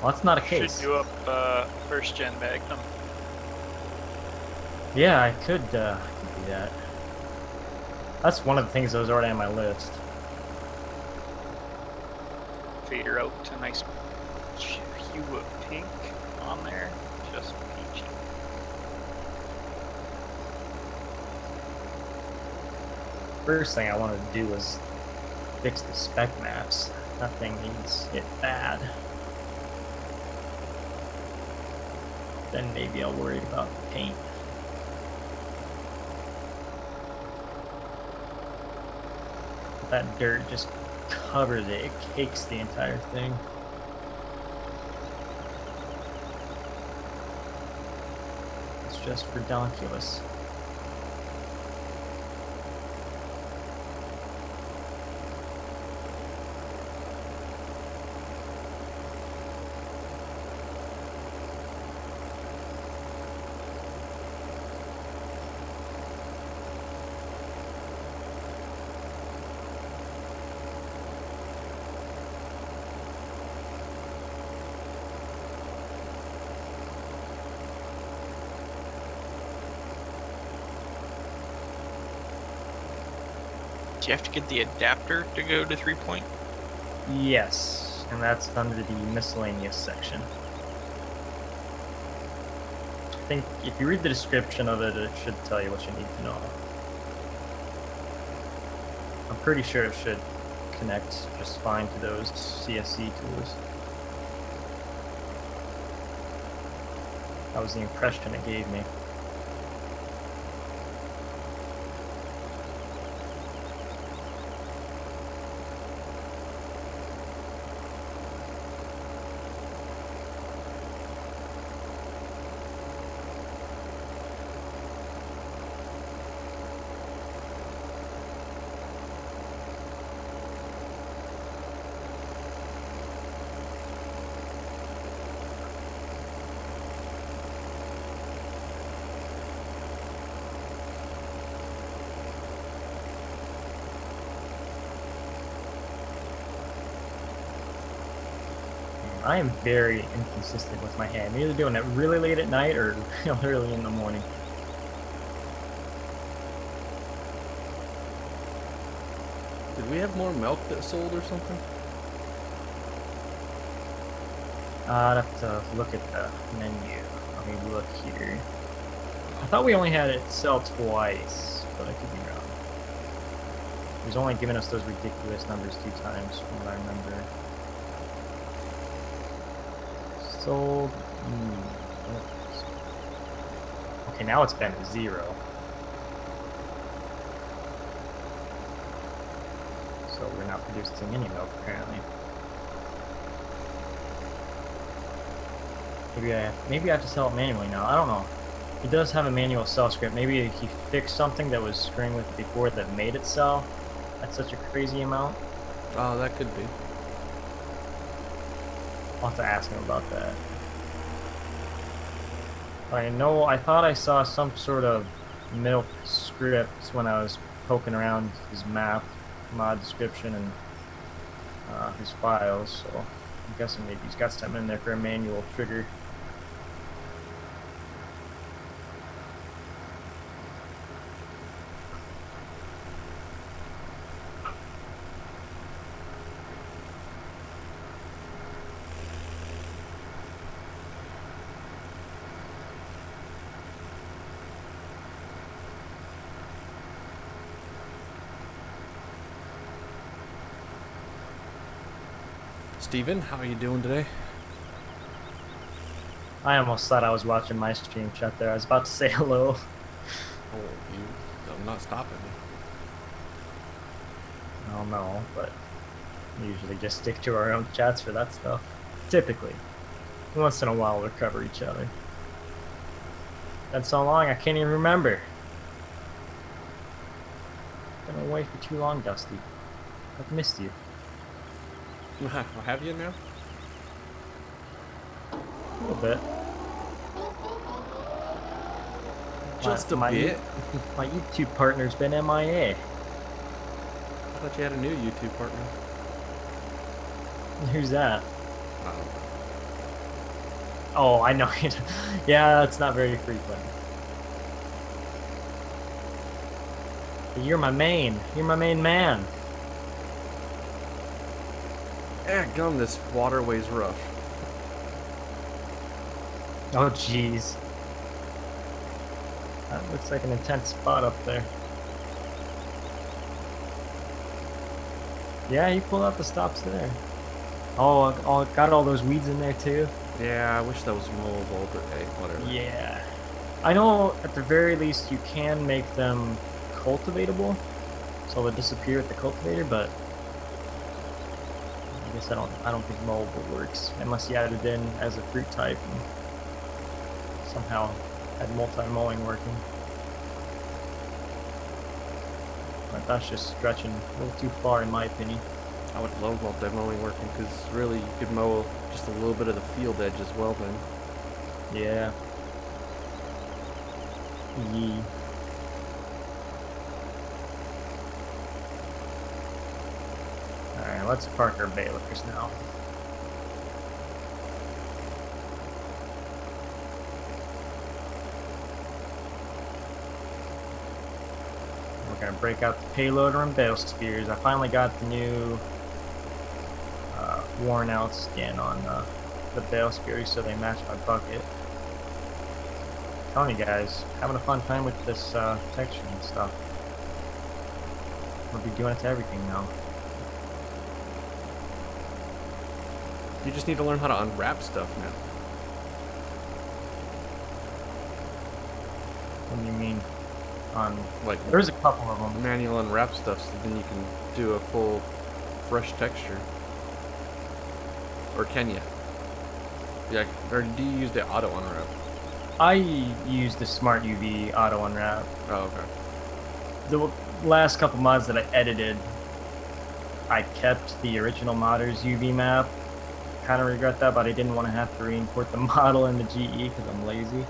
Well, that's not a case. Should do up first gen Magnum. Yeah, I could do that. That's one of the things that was already on my list. Fader out to nice hue of pink on there. Just peachy. First thing I wanted to do was fix the spec maps. That thing needs it bad. Then maybe I'll worry about the paint. That dirt just covers it. It cakes the entire thing. It's just redonkulous. Do you have to get the adapter to go to 3-point? Yes, and that's under the miscellaneous section. I think if you read the description of it, it should tell you what you need to know. I'm pretty sure it should connect just fine to those CSC tools. That was the impression it gave me. I am very inconsistent with my hand. I'm either doing it really late at night or early in the morning. Did we have more milk that sold or something? I'd have to look at the menu. Let me look here. I thought we only had it sell twice, but I could be wrong. It was only giving us those ridiculous numbers 2 times, from what I remember. Sold. Okay, now it's been to 0. So we're not producing any milk apparently. Maybe I have to sell it manually now. I don't know. He does have a manual sell script. Maybe he fixed something that was screwing with it before that made it sell at such a crazy amount. Oh, that could be. I'll have to ask him about that. I thought I saw some sort of milk script when I was poking around his map, mod description, and his files, so I'm guessing maybe he's got something in there for a manual trigger. Steven, how are you doing today? I almost thought I was watching my stream chat there. I was about to say hello. Oh, I'm not stopping you. I don't know, but we usually just stick to our own chats for that stuff. Typically. Once in a while we'll cover each other. Been so long I can't even remember. Been away for too long, Dusty. I've missed you. Have you now? A little bit. Just a bit. My YouTube partner's been MIA. I thought you had a new YouTube partner. Who's that? Oh. Oh, I know. Yeah, it's not very frequent. But you're my main. You're my main man. Gum, this waterway's rough. Oh, jeez. That looks like an intense spot up there. Yeah, you pulled out the stops there. Oh, got all those weeds in there too. Yeah, I wish that was mowable, but hey, whatever. Yeah. I know at the very least you can make them cultivatable, so they'll disappear with the cultivator, but I guess I don't think mowable works unless you add it in as a fruit type and somehow had multi-mowing working. But that's just stretching a little too far in my opinion. I would love multi-mowing working, because really you could mow just a little bit of the field edge as well then. Yeah. Yee. Alright, let's park our balers now. We're gonna break out the payloader and bale spears. I finally got the new worn out skin on the bale spears so they match my bucket. I'm telling you guys, having a fun time with this texture and stuff. We'll be doing it to everything now. You just need to learn how to unwrap stuff now. What do you mean? On Like, there's a couple of them. manual unwrap stuff, so then you can do a full fresh texture. Or can you? Yeah, or do you use the auto unwrap? I use the Smart UV auto unwrap. Oh, okay. The last couple mods that I edited, I kept the original modder's UV map. Kind of regret that, but I didn't want to have to re-import the model in the GE because I'm lazy.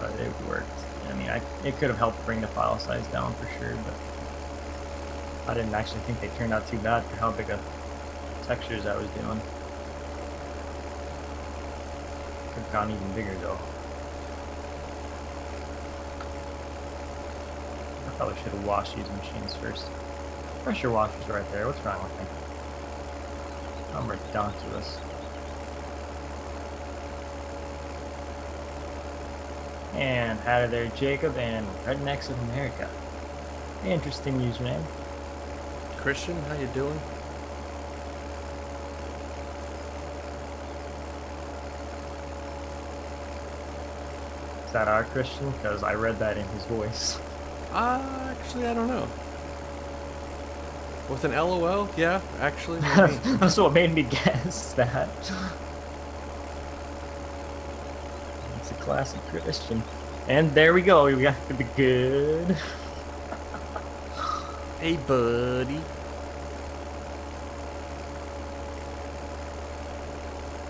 But it worked. I mean, it could have helped bring the file size down for sure, but I didn't actually think they turned out too bad for how big of textures I was doing. Could have gone even bigger though. I probably should have washed these machines first. Pressure washer's right there. What's wrong with me? I'm ridiculous. And out of there, Jacob and Rednecks of America. Interesting username. Christian, how you doing? Is that our Christian? Because I read that in his voice. Actually, I don't know. With an LOL? Yeah, actually. Maybe. That's what made me guess that. It's a classic Christian. And there we go. We got the good. Hey, buddy.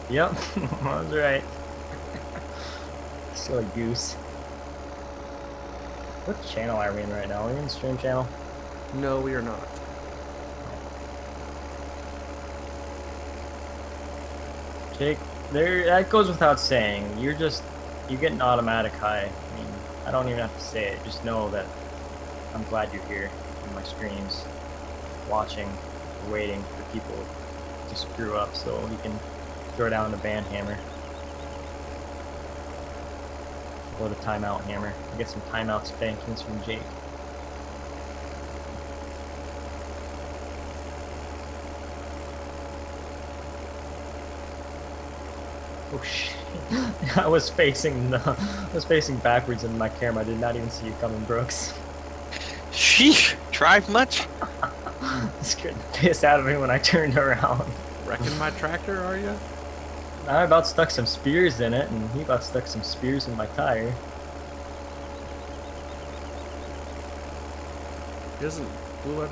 Yep, I was right. Silly goose. What channel are we in right now? Are we in the stream channel? No, we are not. Jake, that goes without saying. You're getting an automatic high. I mean, I don't even have to say it. Just know that I'm glad you're here in my streams, watching, waiting for people to screw up so you can throw down the ban hammer. Or the timeout hammer. Get some timeout spankings from Jake. Oh shit! I was facing backwards in my camera. I did not even see you coming, Brooks. Sheesh. Drive much? Scared the piss out of me when I turned around. Wrecking my tractor, are you? I about stuck some spears in it, and he about stuck some spears in my tire.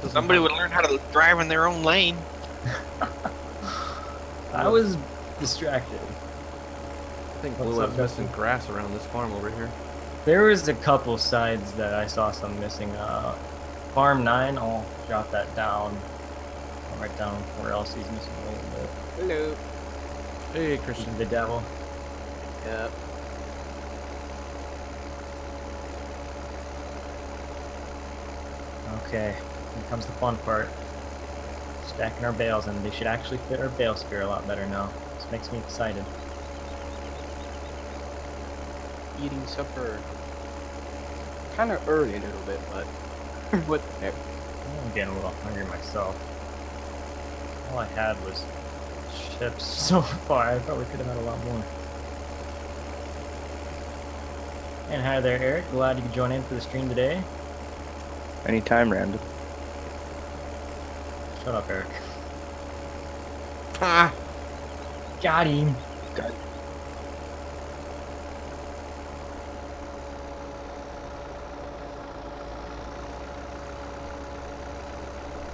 Somebody would learn how to drive in their own lane. I was distracted. I think What's Blue up, Web's missing Justin? grass around this farm over here. There was a couple sides that I saw some missing. Farm 9, I'll jot that down. I'll write down where else he's missing a little bit. Hello. Hey, Christian. The devil. Yep. Okay, here comes the fun part. Stacking our bales, and they should actually fit our bale spear a lot better now. This makes me excited. Eating supper. Kind of early a little bit, but what the heck? I'm getting a little hungry myself. All I had was chips so far. I thought we could have had a lot more. And hi there, Eric. Glad you could join in for the stream today. Anytime, Random. Shut up, Eric. Ah! Got him. Got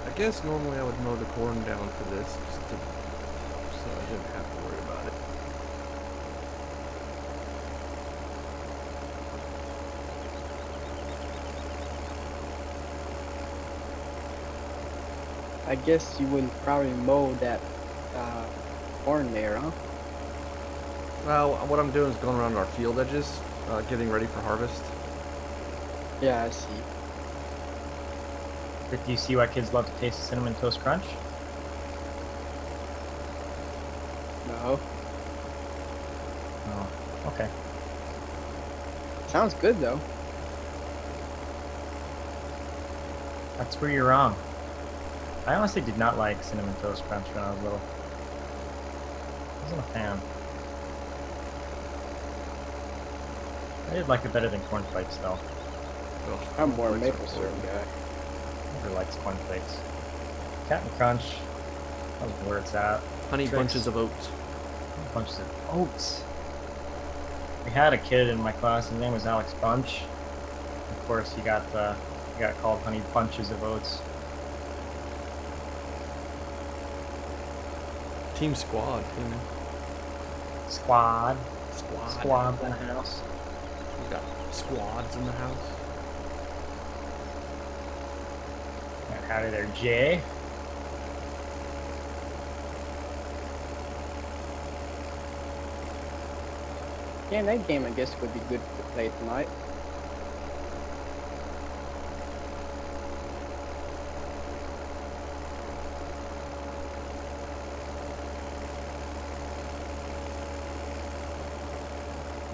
I guess normally I would mow the corn down for this, just to, so I didn't have to worry about it. I guess you wouldn't probably mow that corn there, huh? Well, what I'm doing is going around our field edges, getting ready for harvest. Yeah, I see. But do you see why kids love to taste the Cinnamon Toast Crunch? No. Oh, okay. Sounds good though. That's where you're wrong. I honestly did not like Cinnamon Toast Crunch when I was little. I wasn't a fan. I did like it better than Corn Flakes, though. Ugh, I'm more a flakes are maple syrup horrible. guy. Never liked Corn Flakes. Captain Crunch, that was where it's at. Honey Tricks. bunches of oats. Bunches of oats. We had a kid in my class, his name was Alex Bunch. Of course, he got called Honey Bunches of Oats. Team squad, you know. Squad. Squad. Squads in the house. We got squads in the house. Howdy there, Jay. Yeah, that game I guess would be good to play tonight.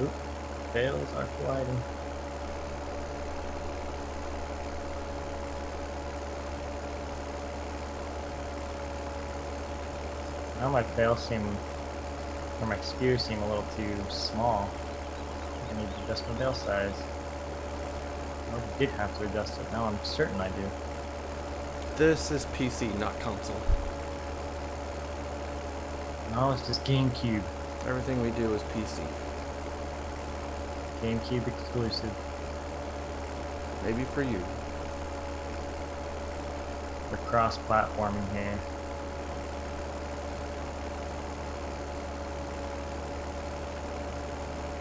Oop, bales are colliding. Now my bales seem, or my spears seem a little too small. I need to adjust my bale size. I did have to adjust it. Now I'm certain I do. This is PC, not console. No, it's just GameCube. Everything we do is PC. GameCube exclusive. Maybe for you. We're cross-platforming here.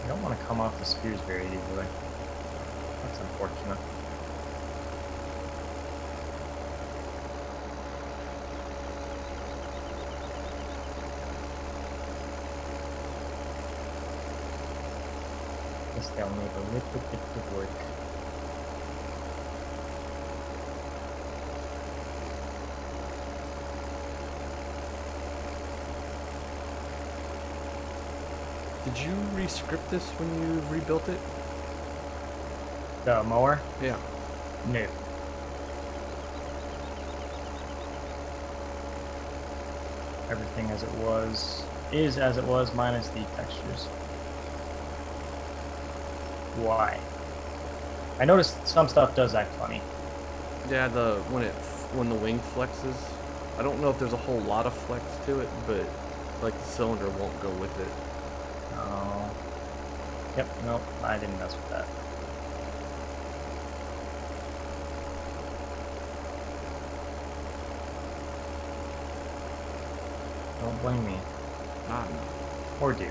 I don't want to come off the spears very easily. That's unfortunate. Guess they'll need a little bit of work. Did you re-script this when you rebuilt it? The mower? Yeah. No. Everything as it was. is as it was minus the textures. Why? I noticed some stuff does act funny. Yeah, when the wing flexes, I don't know if there's a whole lot of flex to it, but like the cylinder won't go with it. Oh. Yep, nope, I didn't mess with that. Don't blame me. Ah, no. Or do.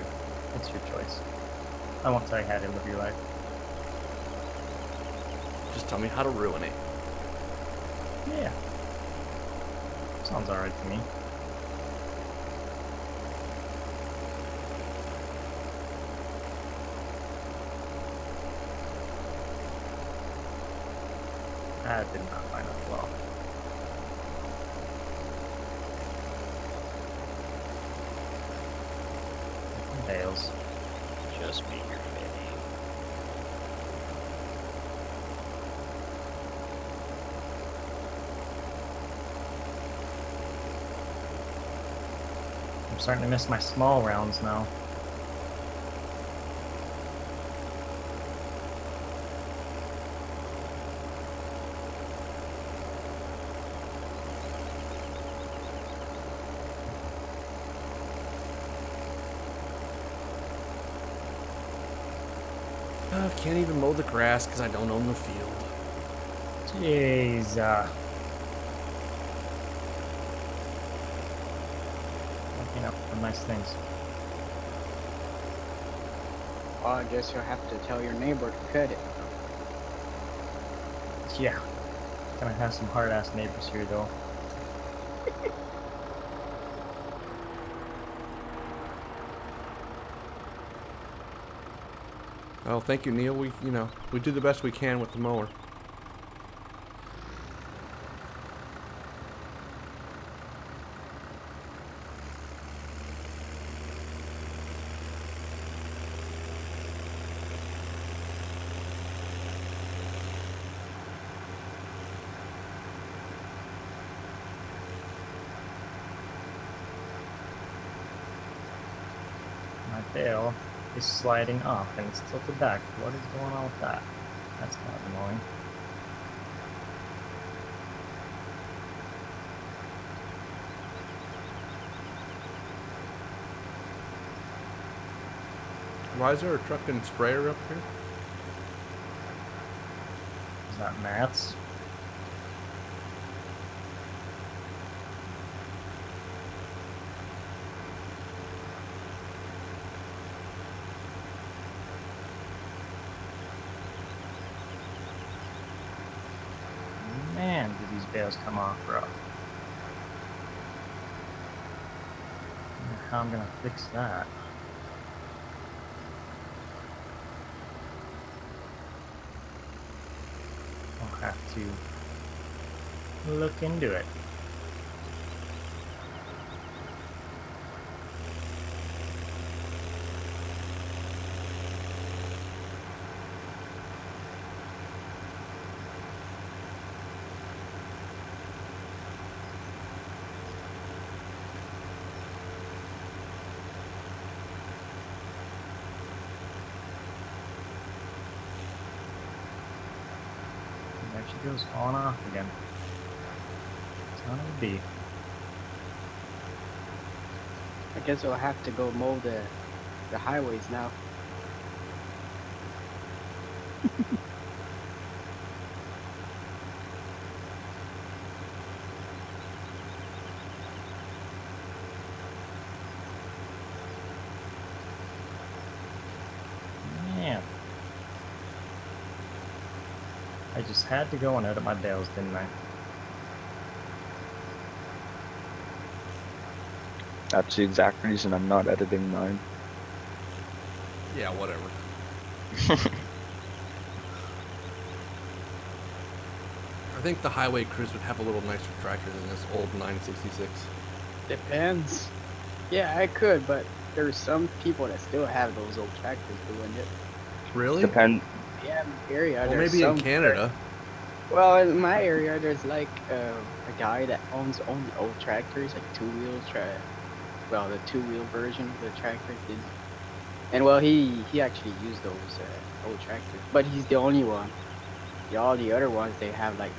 It's your choice. I won't tell you how to live your life. Just tell me how to ruin it. Yeah. Sounds alright to me. That did not line up well. Bales. Just be your baby. I'm starting to miss my small rounds now. Can't even mow the grass because I don't own the field. Jeez. You know, nice things. Well, I guess you'll have to tell your neighbor to cut it. Yeah. Gonna have some hard ass neighbors here though. Oh, thank you, Neil. We do the best we can with the mower. My bale is sliding off and it's tilted back. What is going on with that? That's kind of annoying. Why is there a truck and sprayer up here? Is that Matt's? Man, do these bales come off rough. I wonder how I'm gonna fix that. I'll have to look into it. There she goes, falling off again. It's how it would be. I guess we'll have to go mow the highways now. Man. I just had to go and edit my bales, didn't I? That's the exact reason I'm not editing mine. Yeah, whatever. I think the highway crews would have a little nicer tractor than this old 966. Depends. Yeah, I could, but there's some people that still have those old tractors doing it. Really? Depend. Yeah, in the area. Well, there's maybe in some- Canada. Well, in my area, there's like a guy that owns only old tractors, like two-wheel well, the two-wheel version of the tractor did. And well, he actually used those old tractors, but he's the only one. All the other ones, they have like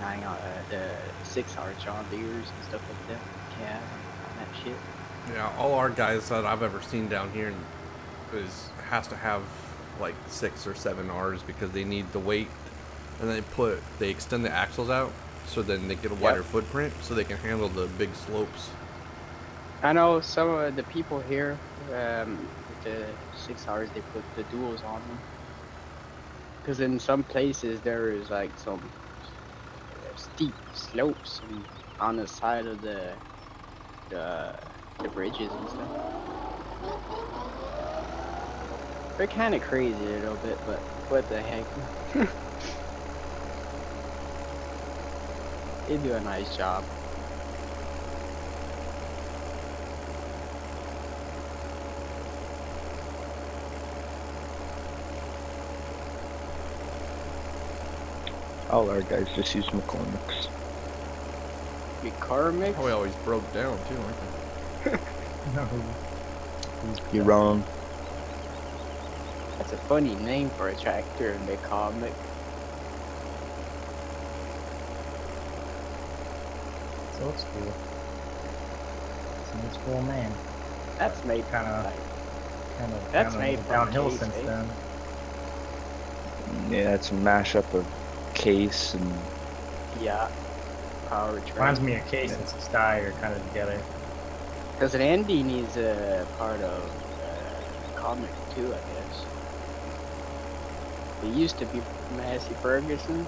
the 6-hour John Deeres and stuff like that. Yeah, that shit. Yeah, all our guys that I've ever seen down here has to have like 6 or 7 R's because they need the weight, and they extend the axles out so then they get a wider footprint so they can handle the big slopes. I know some of the people here with the 6 hours, they put the duals on them. Because in some places there is like some steep slopes on the side of the bridges and stuff. They're kind of crazy a little bit, but what the heck? They do a nice job. All our guys just use McCormick's. McCormick? Oh, we always broke down too, aren't No. You're wrong. That's a funny name for a tractor, McCormick. So it's cool. It's a cool name. That's made Kinda That's made from downhill case, since eh? then. Yeah, it's a mashup of case and yeah, powertrain. Reminds me of Case and Sty are kind of together. Because an ending is a part of comic too, I guess. It used to be Massey Ferguson,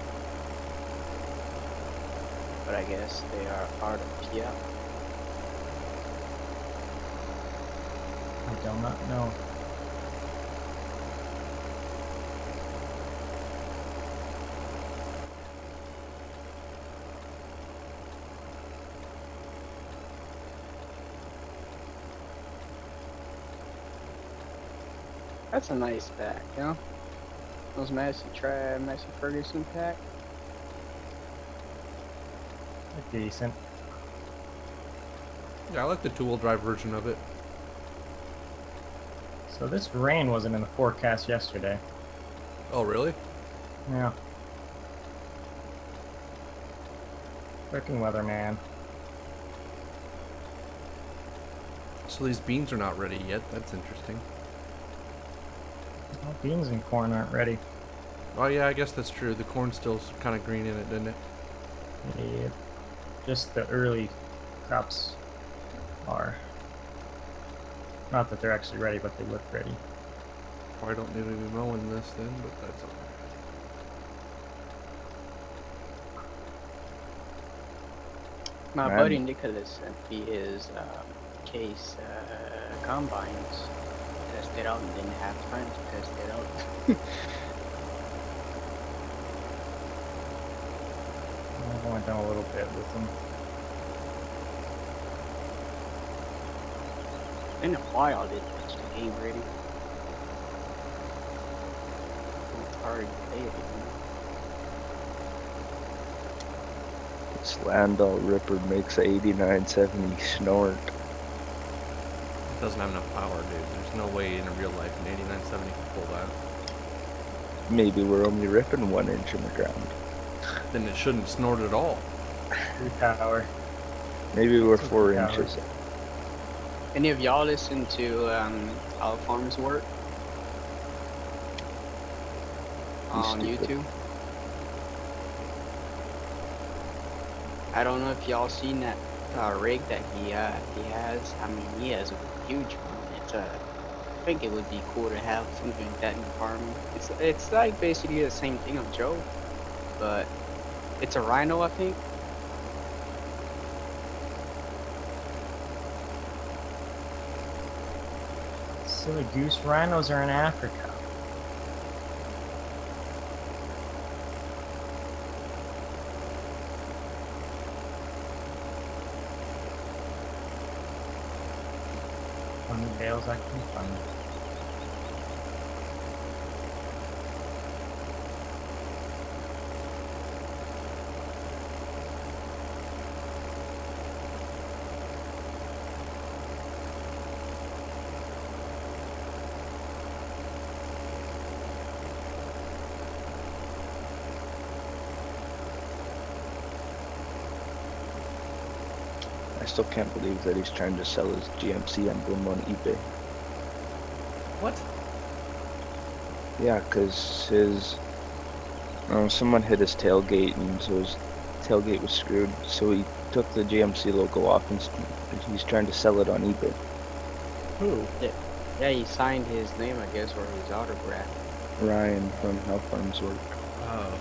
but I guess they are a part of Kia. I do not know. That's a nice pack, you know? Those Massey Ferguson pack. They're decent. Yeah, I like the two-wheel drive version of it. So this rain wasn't in the forecast yesterday. Oh, really? Yeah. Frickin' weatherman. So these beans are not ready yet. That's interesting. Well, beans and corn aren't ready. Oh yeah, I guess that's true. The corn's still kind of green in it, didn't it? Yeah. Just the early crops are. Not that they're actually ready, but they look ready. Probably don't need to be mowing this then, but that's okay. My Man. buddy Nicholas sent me his case combines. Test it out and didn't have time to test it out. I've only done a little bit with them. Been a while did the game ready. It's hard to play it, this Landau Ripper makes a 8970 snort. It doesn't have enough power, dude. There's no way in real life an 8970 can pull that. Maybe we're only ripping 1 inch in the ground. Then it shouldn't snort at all. 3 power. Maybe we're That's 4 a good inches. Any of y'all listen to Al Farm's work on stupid. YouTube? I don't know if y'all seen that rig that he has. I mean, he has a huge one. It's I think it would be cool to have something like that in farming. It's like basically the same thing of Joe, but it's a Rhino, I think. Silly goose, rhinos are in Africa. Funny bales I can find. I still can't believe that he's trying to sell his GMC emblem on eBay. What? Yeah, because his someone hit his tailgate, and so his tailgate was screwed. So he took the GMC logo off, and he's trying to sell it on eBay. Who? Yeah, he signed his name, I guess, or his autograph. Ryan from How Farms Work. Oh.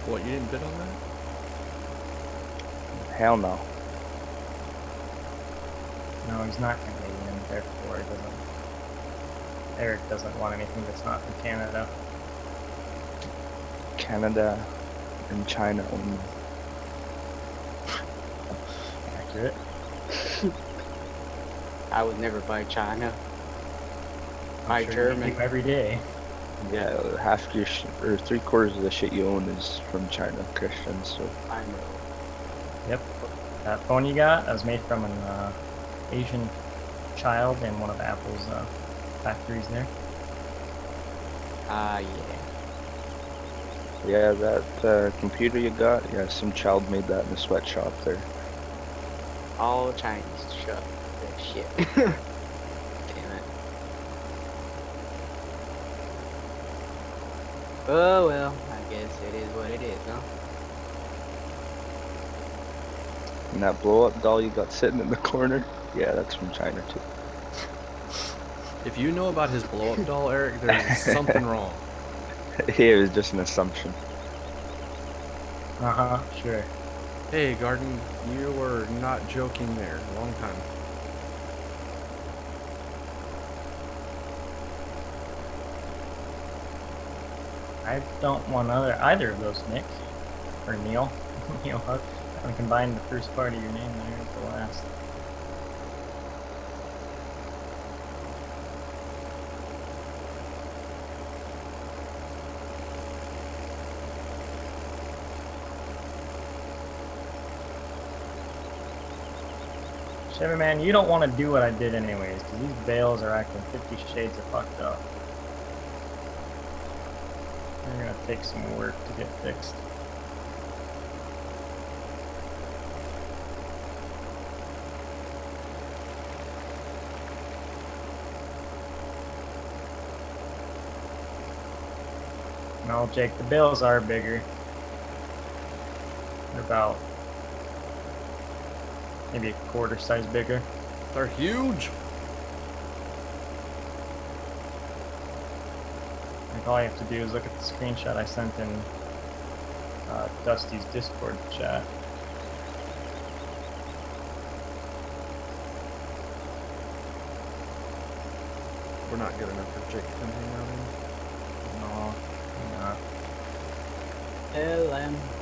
What, you didn't bid on that? Hell no. No, he's not Canadian, therefore he doesn't. Eric doesn't want anything that's not from Canada. Canada and China only. Accurate. I would never buy China. I'm Buy sure German. you do every day. Yeah, half your or 3/4 of the shit you own is from China, Christian. So I know. Yep. That phone you got, that was made from an Asian child in one of Apple's factories there. Yeah. yeah, that computer you got, yeah, some child made that in a sweatshop there. All Chinese. Shut that shit. Damn it. Oh well, I guess it is what it is, huh? And that blow up doll you got sitting in the corner, yeah, that's from China too. If you know about his blow-up doll, Eric, there's something wrong. It was just an assumption. Uh-huh, sure. Hey, Garden, you were not joking there. Long time. I don't want either of those, Nick. Or Neil. Neil Huck. I combined the first part of your name there with the last. Chevy man, you don't want to do what I did anyways, because these bales are acting 50 shades of fucked up. They're gonna take some work to get fixed. No, Jake, the bales are bigger. They're about maybe a quarter size bigger. They're huge. Like all you have to do is look at the screenshot I sent in Dusty's Discord chat. We're not good enough for Jake to come hang out in. No, you're not. LMB.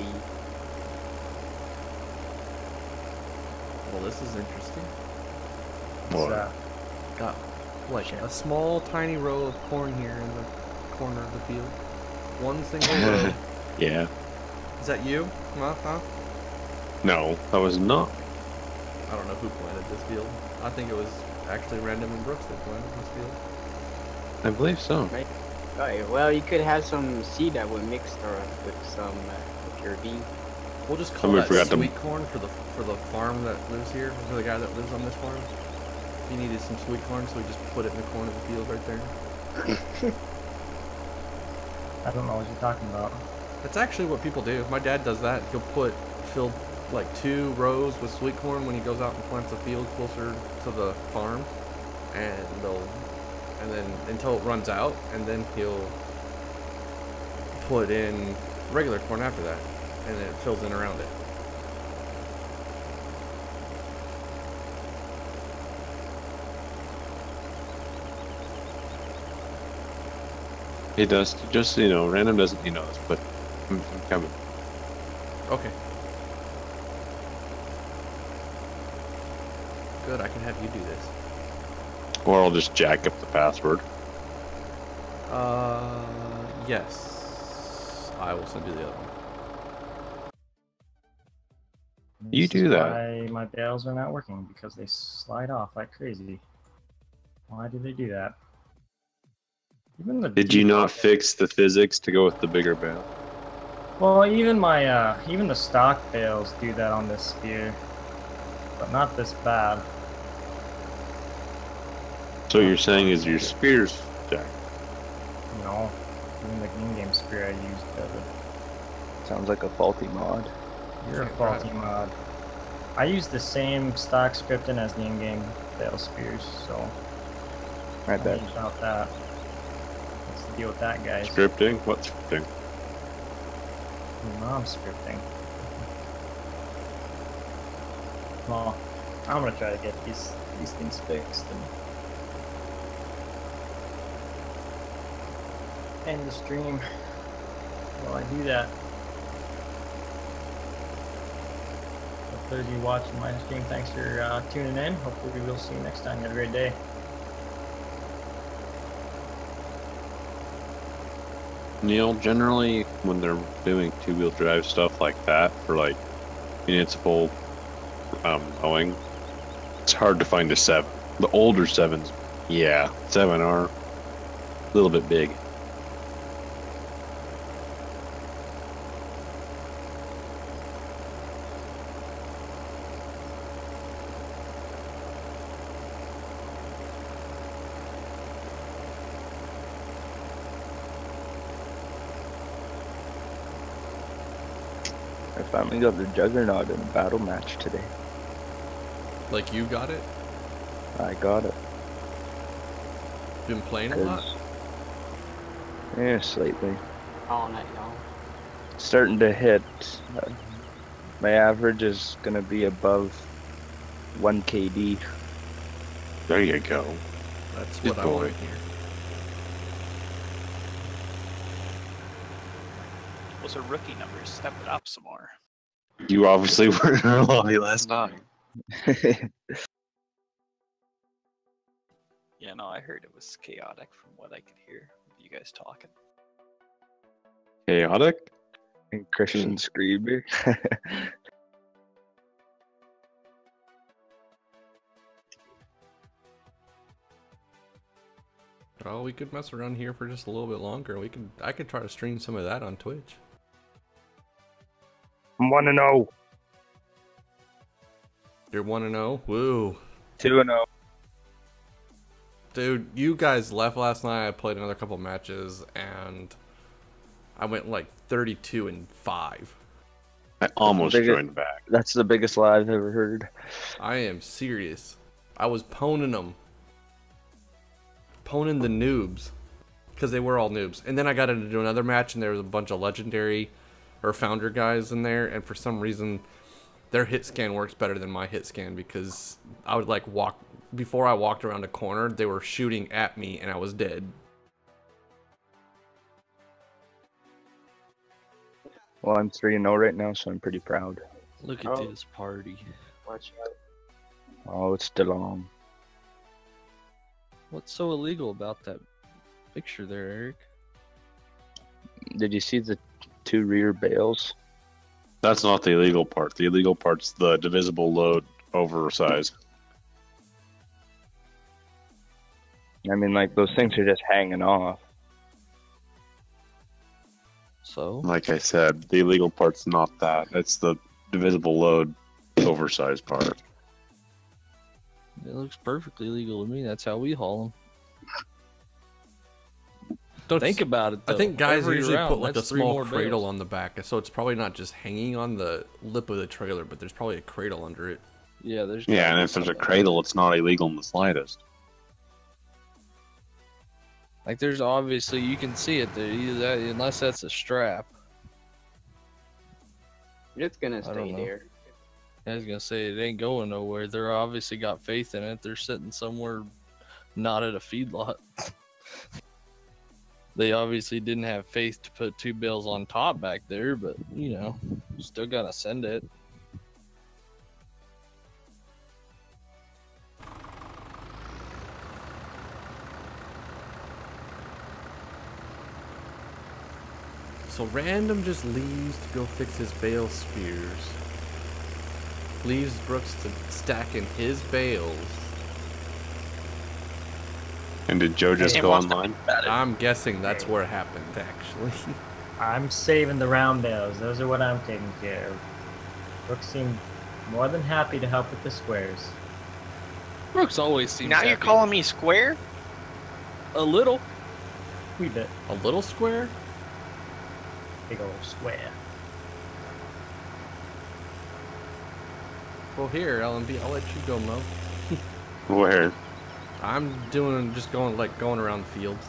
Well, this is interesting. What's that? Got like Shit. a small, tiny row of corn here in the corner of the field. One single row. Yeah. Is that you? Huh? No, that was not. I don't know who planted this field. I think it was actually Random and Brooks that planted this field. I believe so. Right. Okay, well, you could have some seed that would mix with some pure bean. We'll just call Somebody that forgot to- sweet corn for the farm that lives here, for the guy that lives on this farm. He needed some sweet corn, so we just put it in the corner of the field right there. I don't know what you're talking about. That's actually what people do. My dad does that. He'll fill like 2 rows with sweet corn when he goes out and plants a field closer to the farm, and then until it runs out, and then he'll put in regular corn after that, and then it fills in around it. It does. Just so you know, Random doesn't, this, but I'm coming. Okay. Good, I can have you do this. Or I'll just jack up the password. Yes. I will send you the other one. You This do is that. Why my bales are not working, because they slide off like crazy. Why do they do that? Even the Did you not default- fix the physics to go with the bigger bale? Well, even my even the stock bales do that on this spear, but not this bad. So you're saying is your spears jacked? No, even the in-game spear I used does it. Sounds like a faulty mod. You're a faulty mod. I use the same stock scripting as the in-game bale spears, so I bet. about that. Let's deal with that, guys. Scripting? What scripting? Your mom's scripting. Well, I'm gonna try to get these things fixed and end the stream while I do that. For those of you watching my stream, thanks for tuning in. Hopefully we'll see you next time. Have a great day. Neil, generally when they're doing two-wheel drive stuff like that for like municipal mowing, it's hard to find a 7. The older 7s, yeah, 7 are a little bit big. I finally got the Juggernaut in a battle match today. Like you got it? I got it. Been playing a lot? Yeah, slightly. All night long. Starting to hit. My average is gonna be above 1 KD. There you go. That's Good what I boy. want to hear. Those are rookie numbers. Step it up some more. You obviously were in our lobby last night. Yeah, no, I heard it was chaotic from what I could hear of you guys talking. Chaotic? And Christian Screamer. Well, we could mess around here for just a little bit longer. I could try to stream some of that on Twitch. I'm 1-0. You're 1-0? Woo. 2-0. Dude, you guys left last night. I played another couple matches, and I went like 32-5. I almost Biggest- joined back. That's the biggest lie I've ever heard. I am serious. I was poning them. Poning the noobs. Because they were all noobs. And then I got into another match, and there was a bunch of legendary or founder guys in there, and for some reason their hit scan works better than my hit scan, because I would like walk before I walked around a corner, they were shooting at me and I was dead. Well, I'm 3-0 right now, so I'm pretty proud. Look at this party. Watch out. Oh, it's DeLong. What's so illegal about that picture there, Eric? Did you see the 2 rear bales? That's not the illegal part. The illegal part's the divisible load oversize. I mean, like, those things are just hanging off. So? Like I said, the illegal part's not that. It's the divisible load oversize part. It looks perfectly legal to me. That's how we haul them. Don't Think about it, though. I think guys Every usually round, put like a that's 3 small more cradle bales. on the back, so it's probably not just hanging on the lip of the trailer, but there's probably a cradle under it. Yeah, there's. Yeah, gotta and be if there's a something. cradle, it's not illegal in the slightest. Like, there's obviously, you can see it there, either that, unless that's a strap. It's gonna don't stay know. there. I was gonna say, it ain't going nowhere. They're obviously got faith in it. They're sitting somewhere not at a feedlot. They obviously didn't have faith to put 2 bales on top back there, but, you know, still gotta send it. So Random just leaves to go fix his bale spears. Leaves Brooks to stack in his bales. And did Joe just Hey, go wants to online? be about it. I'm guessing that's where it happened, actually. I'm saving the round bales. Those are what I'm taking care of. Brooks seemed more than happy to help with the squares. Brooks always seems Now you're happy. calling me square? A little. Wee bit. A little square? Big old square. Well, here, LMB, I'll let you go, Mo. Where? I'm just going around the fields.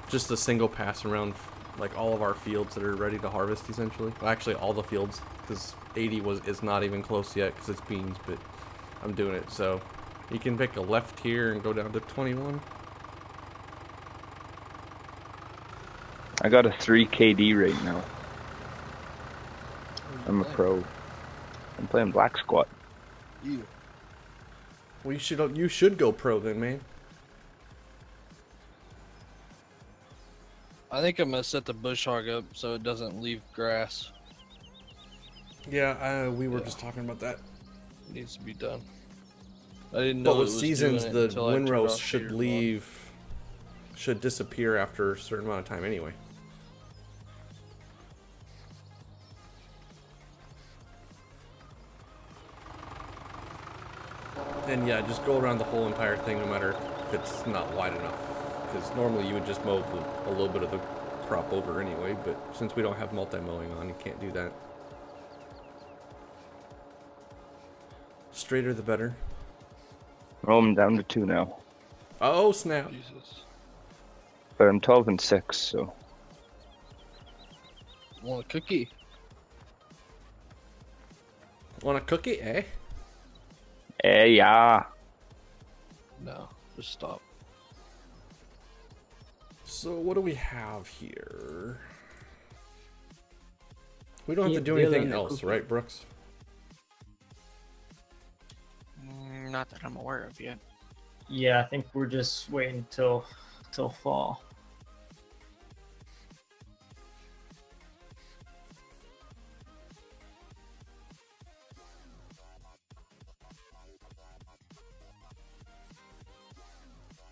Just a single pass around, like, all of our fields that are ready to harvest, essentially. Well, actually, all the fields, because 80 is not even close yet, because it's beans, but I'm doing it, so you can pick a left here and go down to 21. I got a 3 KD right now. I'm a pro. I'm playing Black Squat. You. Well, you should go pro then, man. I think I'm gonna set the bush hog up so it doesn't leave grass. Yeah, we were just talking about that. It needs to be done. I didn't know But it with was seasons, doing it the until I turned windrows off should Peter should disappear after a certain amount of time anyway. And yeah, just go around the whole entire thing no matter if it's not wide enough. Because normally you would just mow a little bit of the crop over anyway, but since we don't have multi-mowing on, you can't do that. Straighter the better. Oh, I'm down to 2 now. Oh, snap. Jesus. But I'm 12 and 6, so. Want a cookie? Want a cookie, eh? Yeah. No, just stop. So what do we have here? We don't have to Keep do anything dealing the else, cookie. right, Brooks? Not that I'm aware of yet. Yeah, I think we're just waiting till fall.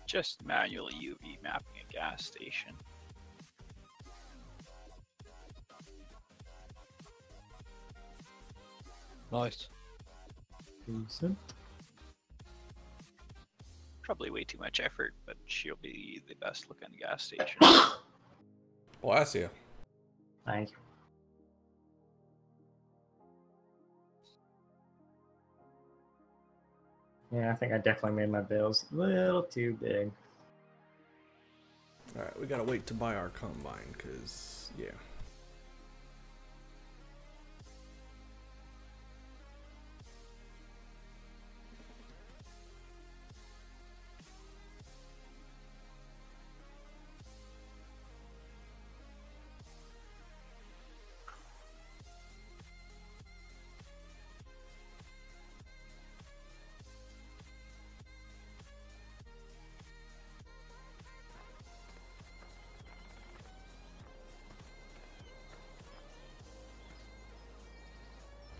Just manually UV mapping a gas station. Nice. Decent. Probably way too much effort, but she'll be the best looking gas station. Bless you. Thank you. Yeah, I think I definitely made my bales a little too big. Alright, we gotta wait to buy our combine, because, yeah.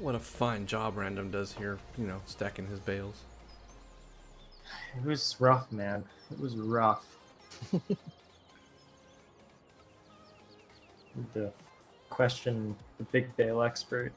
What a fine job Random does here, you know, stacking his bales. It was rough, man. It was rough. The question the big bale expert.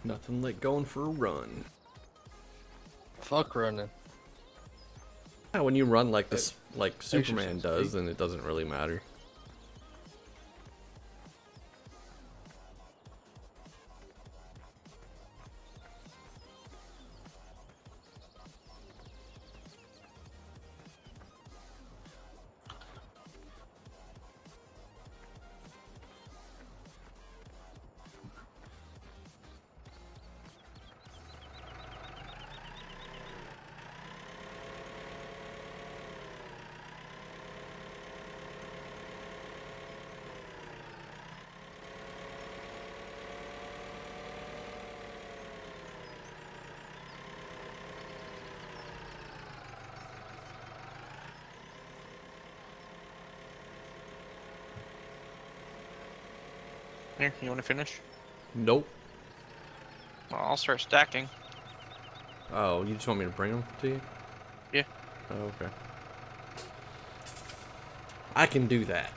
Nothing like going for a run. Fuck running. Yeah, when you run like this, like Superman exercise, does, right? then it doesn't really matter. Here, you want to finish? Nope. Well, I'll start stacking. Oh, you just want me to bring them to you? Yeah. Oh, okay. I can do that.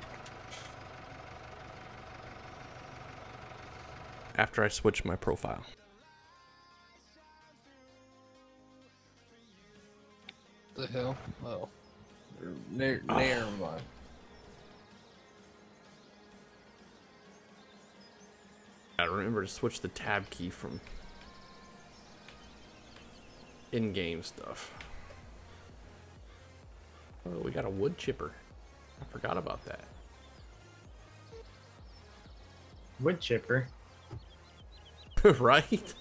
After I switch my profile. The hell? Oh. Never mind. I remember to switch the tab key from in-game stuff. Oh, we got a wood chipper. I forgot about that. Wood chipper. Right?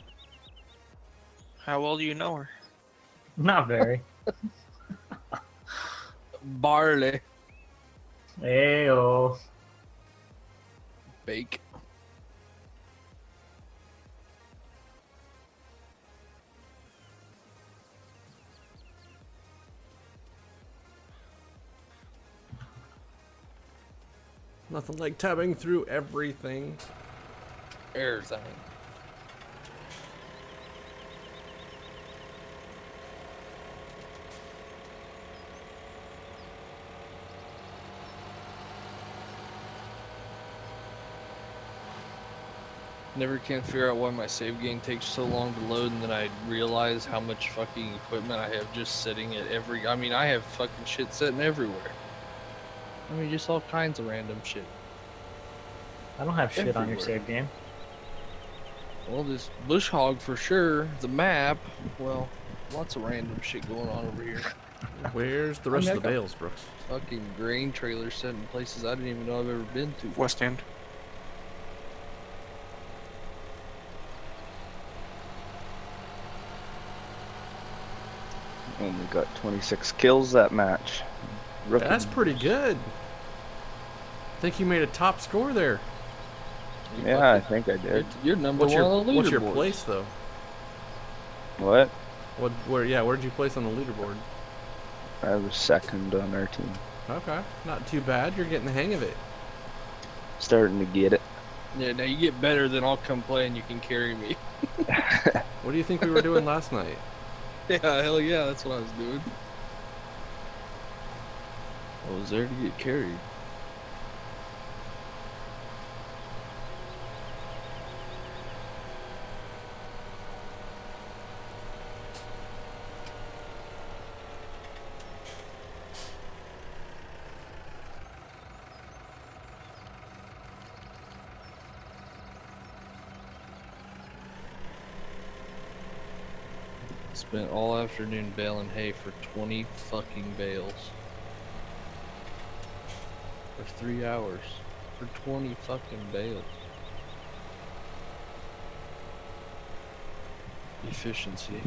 How well do you know her? Not very. Barley. Ayo. Bake. Nothing like tabbing through everything. Everything. Never can figure out why my save game takes so long to load, and then I realize how much fucking equipment I have just sitting at every. I mean, I have fucking shit sitting everywhere. I mean, just all kinds of random shit. I don't have shit on your Everywhere. save game. Well, this bush hog for sure. The map. Well, lots of random shit going on over here. Where's the rest I mean, of the I got- bales, Brooks? Fucking grain trailers set in places I didn't even know I've ever been to. West End. Only got 26 kills that match. Rookie. That's pretty good. I think you made a top score there. You Yeah, I fucking- think I did. You're number one on the leaderboard. What's your place though? What? Where'd you place on the leaderboard? I was second on our team. Okay, not too bad. You're getting the hang of it. Starting to get it. Yeah, now you get better, then I'll come play and you can carry me. What do you think we were doing last night? Yeah, hell yeah, that's what I was doing. I was there to get carried. Spent all afternoon baling hay for 20 fucking bales. For 3 hours. For 20 fucking bales. Efficiency.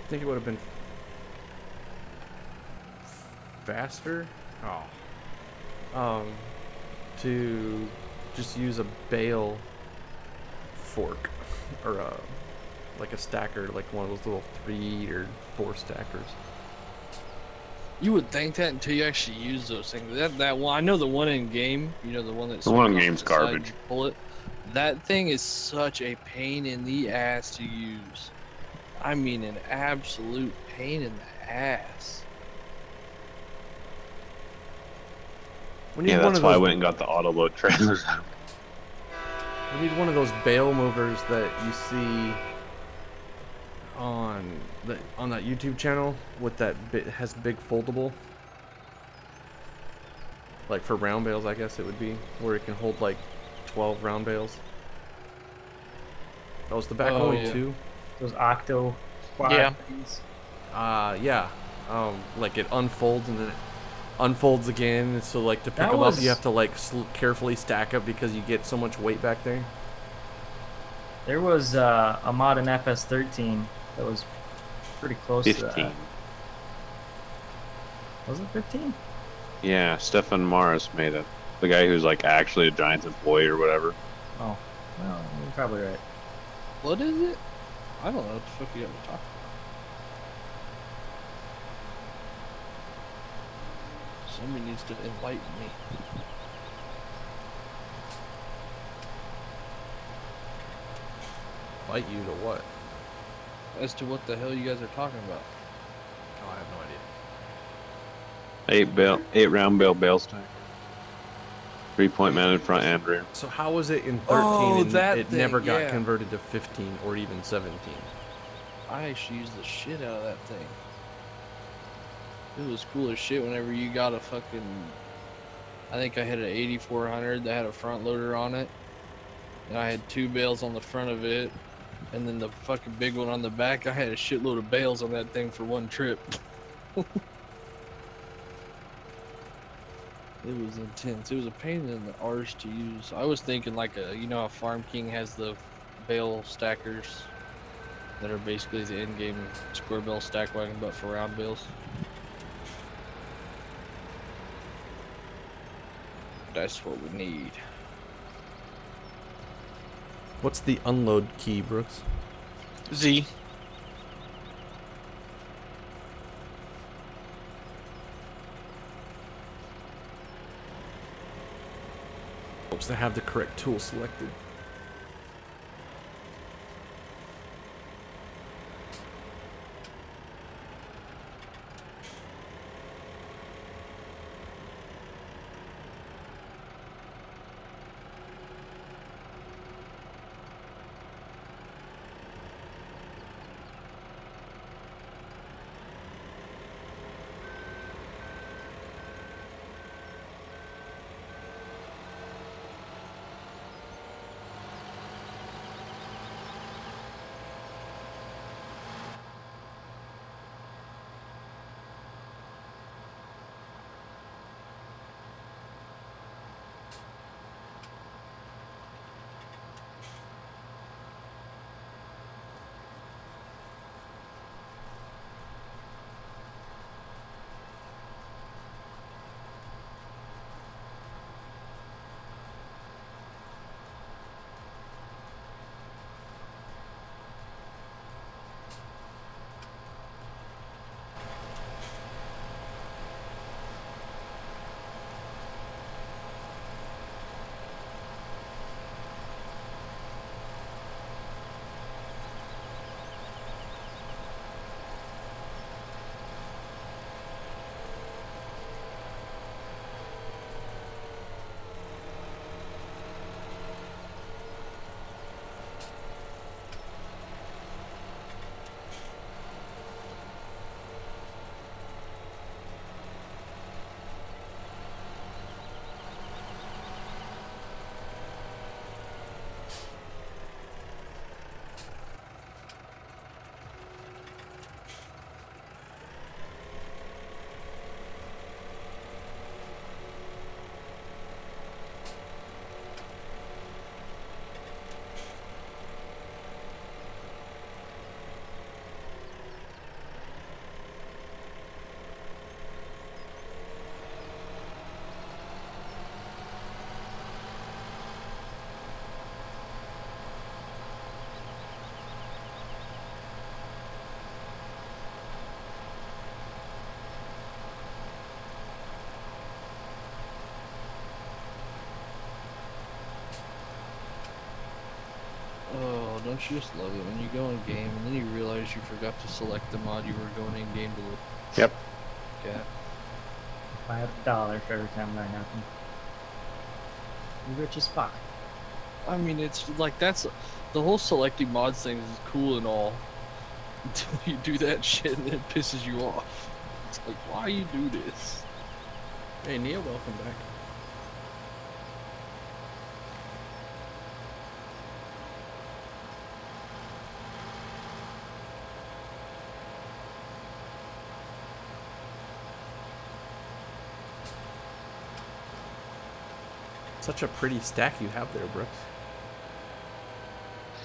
I think it would have been faster. To just use a bale fork or like a stacker, like one of those little 3 or 4 stackers. You would think that until you actually use those things. That one, I know the one in game. You know the one that's The one in game's garbage. Pull it. That thing is such a pain in the ass to use. I mean, an absolute pain in the ass. We need Yeah, one that's of why I those, went and got the auto load trailers. we need one of those bale movers that you see on that YouTube channel with that has big foldable. Like for round bales, I guess it would be, where it can hold like 12 round bales. That was the back Oh, only yeah. 2. Those octo quad Yeah. things. Yeah. Like it unfolds and then it unfolds again. So like to pick That them up, was- you have to like carefully stack up because you get so much weight back there. There was a mod in FS13 that was pretty close to 15. that. Was it 15? Yeah, Stefan Mars made it. The guy who's like actually a Giants employee or whatever. Oh, well, you're probably right. What is it? I don't know what the fuck you got to talk Somebody needs to enlighten me. Fight you to what? As to what the hell you guys are talking about. Oh, I have no idea. 8 round bale stack. 3-point mounted front and rear. So how was it in 13 Oh, and that it thing, never got yeah. converted to 15 or even 17? I actually used the shit out of that thing. It was cool as shit whenever you got a fucking... I think I had an 8400 that had a front loader on it. And I had 2 bales on the front of it. And then the fucking big one on the back, I had a shitload of bales on that thing for one trip. It was intense. It was a pain in the arse to use. I was thinking like you know how Farm King has the bale stackers that are basically the in-game square bale stack wagon, but for round bales. That's what we need. What's the unload key, Brooks? Z. Hopes to have the correct tool selected. Oh, don't you just love it when you go in game and then you realize you forgot to select the mod you were going in game to look Yep. at? If I had $1 for every time that happened. You rich as fuck. I mean, it's like that's the whole selecting mods thing is cool and all until you do that shit and it pisses you off. It's like, why you do this? Hey, Nia, welcome back. Such a pretty stack you have there, Brooks.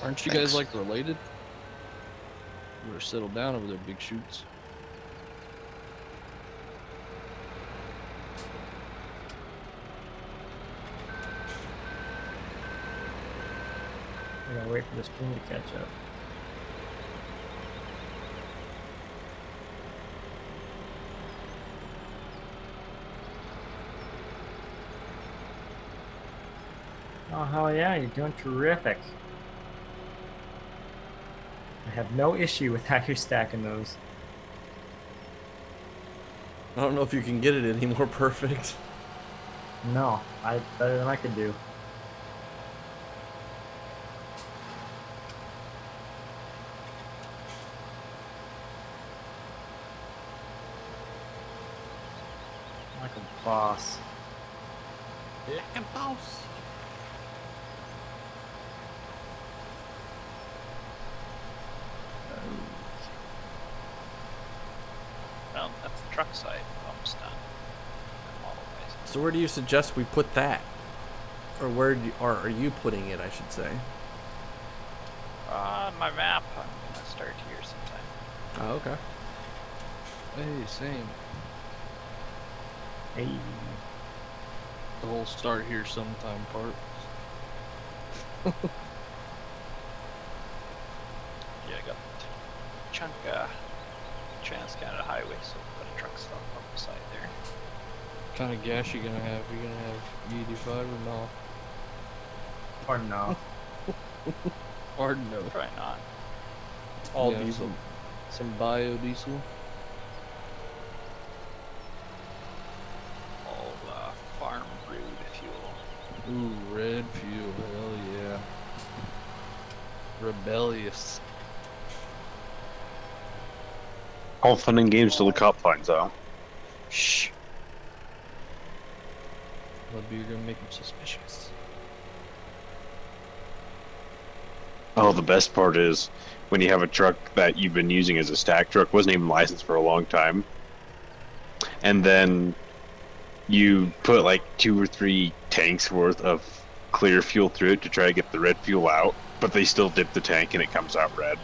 Aren't you guys like related? You better settle down over there, big shoots. I gotta wait for this stream to catch up. Oh, hell yeah, you're doing terrific. I have no issue with how you're stacking those. I don't know if you can get it any more perfect. No, better than I could do. Like a boss. Like a boss. Well, that's the truck side. Almost done. Model-wise. So where do you suggest we put that? Or where do you, or are you putting it, I should say? My map. I'm gonna start here sometime. Oh, okay. Hey, same. Hey. The whole start here sometime part. Yeah, I got chunk Trans-Canada Highway, so I've got a truck stop up the side there. What kind of gas you gonna have? You gonna have E85 or no? Or no. Or no? Probably not. It's all Yeah, diesel. Some biodiesel. All farm brewed fuel. Ooh, red fuel. Hell yeah. Rebellious. All fun and games till the cop finds out. Shh. Maybe you're gonna make him suspicious. Oh, the best part is when you have a truck that you've been using as a stack truck, wasn't even licensed for a long time, and then you put like 2 or 3 tanks worth of clear fuel through it to try to get the red fuel out, but they still dip the tank and it comes out red.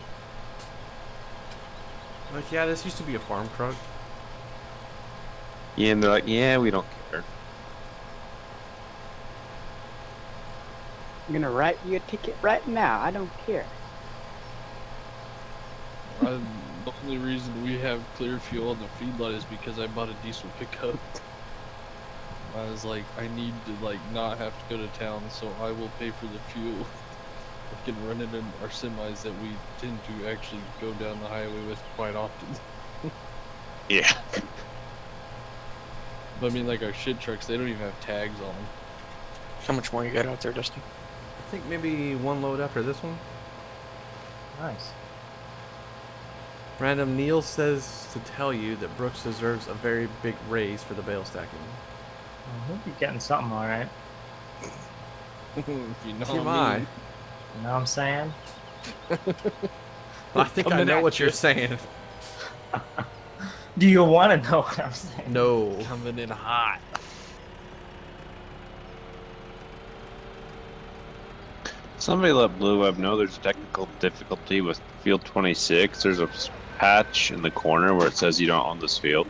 Like, yeah, this used to be a farm truck. Yeah, and they're like, yeah, we don't care. I'm gonna write you a ticket right now. I don't care. The only reason we have clear fuel on the feedlot is because I bought a diesel pickup. I was like, I need to like not have to go to town, so I will pay for the fuel. I can run it in our semis that we tend to actually go down the highway with quite often. Yeah. But I mean, like our shit trucks, they don't even have tags on them. How much more you got out there, Dusty? I think maybe one load after this one. Nice. Random Neil says to tell you that Brooks deserves a very big raise for the bale stacking. Well, he'll be getting something, alright. If you know TMI. what I mean. You know what I'm saying? I think I know what you're saying. Do you want to know what I'm saying? No. Coming in hot. Somebody let Blue Web know there's a technical difficulty with field 26. There's a patch in the corner where it says you don't own this field.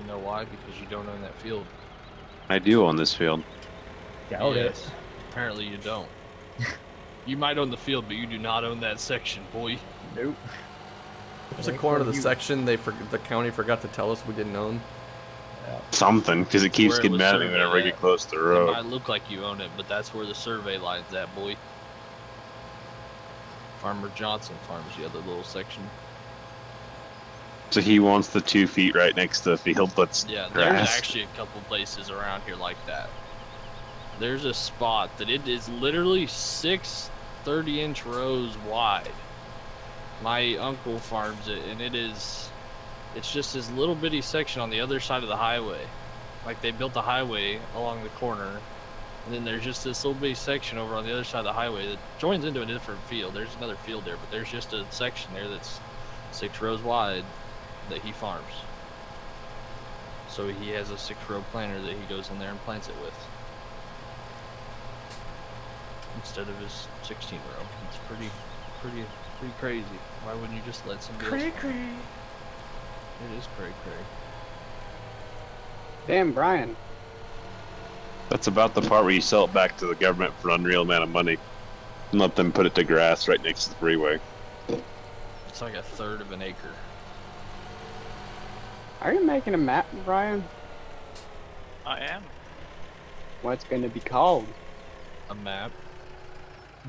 You know why? Because you don't own that field. I do own this field. Doubt it. Yes. Apparently you don't. You might own the field, but you do not own that section, boy. Nope. There's a corner of the section the county forgot to tell us we didn't own. Something, because it keeps Where it getting was mad at me whenever I surveyed get at. close to the It road. might look like you own it, but that's where the survey line's at, boy. Farmer Johnson farms the other little section. So he wants the 2 feet right next to the field that's Yeah, grass. there's actually a couple places around here like that. There's a spot that it is literally 6 30-inch rows wide. My uncle farms it, and it's just this little bitty section on the other side of the highway. Like they built a highway along the corner, and then there's just this little bitty section over on the other side of the highway that joins into a different field. There's another field there, but there's just a section there that's 6 rows wide that he farms. So he has a 6-row planter that he goes in there and plants it with, instead of his 16-row. It's pretty crazy. Why wouldn't you just let somebody else farm it? It is cray. Damn, Brian. That's about the part where you sell it back to the government for an unreal amount of money and let them put it to grass right next to the freeway. It's like 1/3 of an acre. Are you making a map, Brian? I am. What's gonna be called? A map.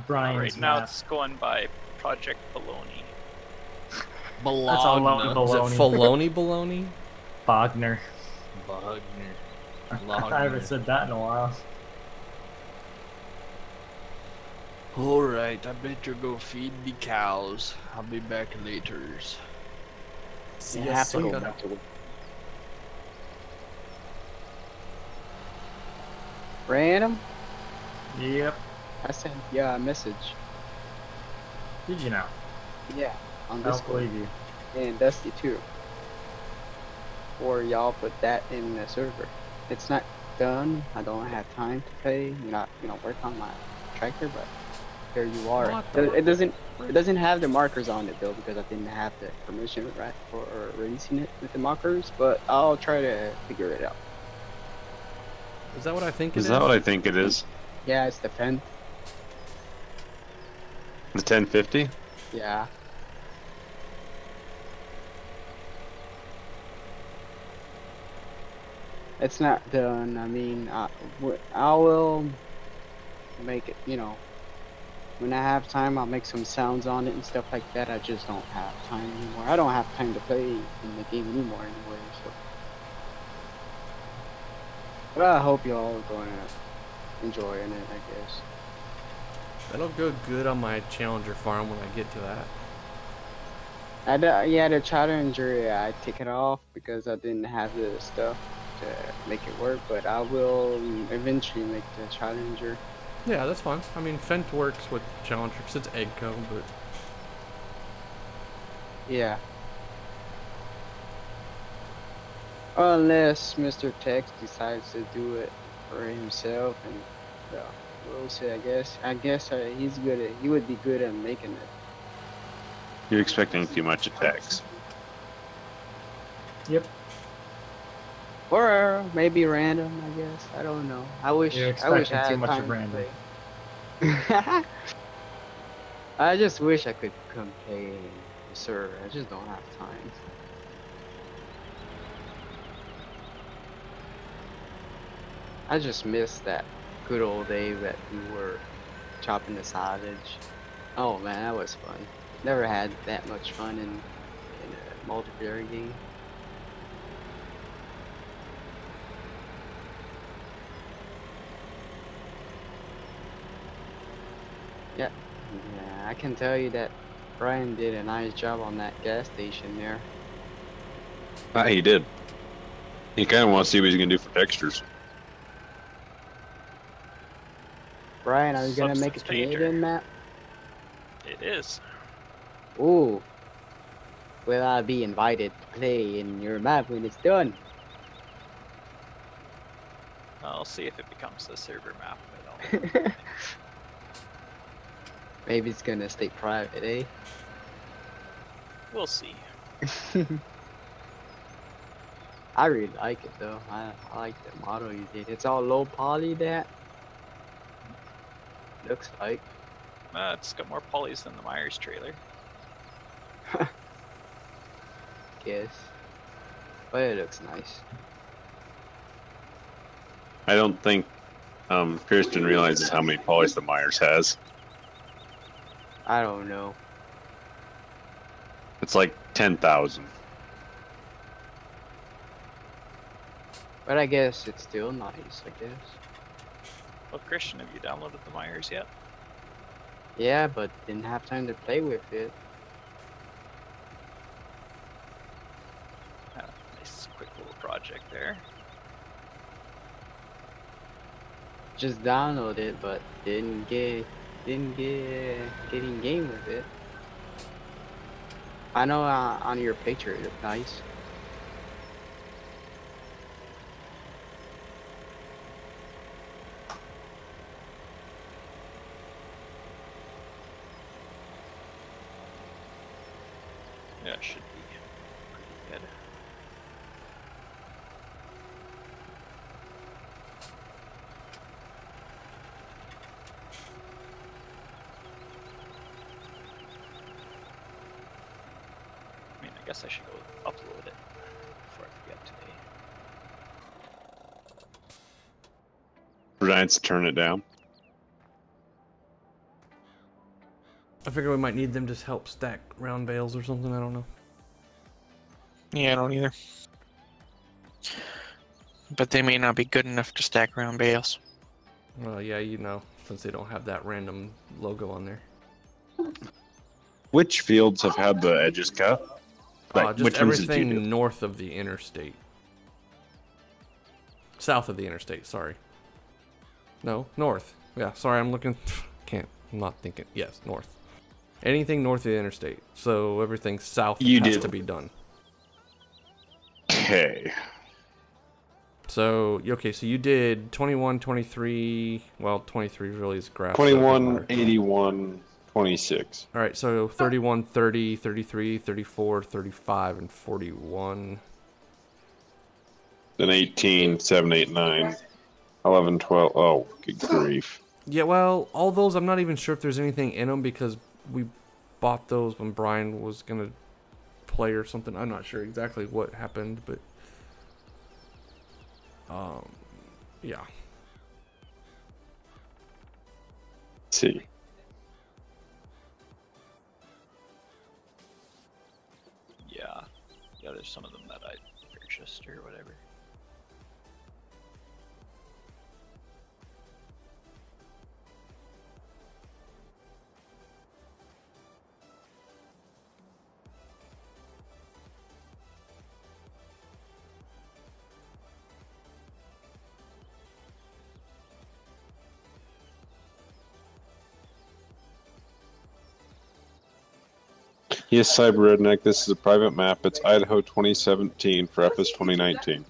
Brian's Right now map. it's going by Project Baloney. That's all Bologna. Is it baloney. Filoni baloney? Bogner. Wagner. I haven't said that in a while. Alright, I better go feed the cows. I'll be back later. See You ya, have to go sucker. back to work. Random? Yep. I sent yeah a message. Did you know? Yeah, on I don't Discord. believe you. And Dusty too. Or y'all put that in the server. It's not done. I don't have time to play. Work on my tractor, but there you are. What the It doesn't have the markers on it though because I didn't have the permission right for releasing it with the markers. But I'll try to figure it out. Is that what I think it is? Is that what I think it is? Yeah, it's the fence. The 1050? Yeah. It's not done. I mean, I will make it, when I have time, I'll make some sounds on it and stuff like that. I just don't have time anymore. I don't have time to play in the game anymore anyway, so. But I hope y'all are going to enjoying it, I guess. That'll go good on my Challenger farm when I get to that. Yeah, the Challenger, I take it off because I didn't have the stuff to make it work, but I will eventually make the Challenger. Yeah, that's fine. I mean, Fent works with Challenger because it's Eggco, but... Yeah. Unless Mr. Tex decides to do it for himself, and we'll see. I guess he would be good at making it. You're expecting too much attacks. Yep. Or maybe random, I guess. I don't know. I wish You're I expecting had too much time of to random. play. I just wish I could come play the server. I just don't have time. I just miss that good old day that we were chopping the sausage. Oh man, that was fun. Never had that much fun in a multiplayer game. Yeah, I can tell you that Brian did a nice job on that gas station there. He did. He kind of wants to see what he's going to do for textures. Brian, are you gonna make a Substance painter. Canadian map? It is. Ooh. Will I be invited to play in your map when it's done? I'll see if it becomes the server map. I don't. Maybe it's gonna stay private, eh? We'll see. I really like it though. I like the model you did. It's all low poly that. Looks like. It's got more polys than the Myers trailer. Guess. But it looks nice. I don't think Kirsten realizes how many polys the Myers has. I don't know. It's like 10,000. But I guess it's still nice, I guess. Well, Christian, have you downloaded the Myers yet? Yeah, but didn't have time to play with it. Nice quick little project there. Just download it, but didn't get in game with it. I know on your picture it looked nice. Yeah, it should be pretty good. I mean, I guess I should go upload it before I forget today. Giants to turn it down. I figure we might need them to help stack round bales or something. I don't know. Yeah, I don't either. But they may not be good enough to stack round bales. Well, yeah, you know, since they don't have that random logo on there. Which fields have had the edges cut? Like, Just which ones did you do? everything north of the interstate. South of the interstate, sorry. No, north. Yeah, sorry, I'm looking. I'm not thinking. Yes, north. Anything north of the interstate. So everything south has to be done. Okay. So, okay, so you did 21, 23. Well, 23 really is graph. 21, 81, 26. All right, so 31, 30, 33, 34, 35, and 41. Then 18, 7, 8, 9, 11, 12. Oh, good grief. Yeah, well, all those, I'm not even sure if there's anything in them because we bought those when Brian was going to play or something. I'm not sure exactly what happened, but yeah. Let's see. Yeah, there's some of them that I purchased or whatever. Yes, Cyber Redneck, this is a private map. It's Idaho 2017 for FS 2019.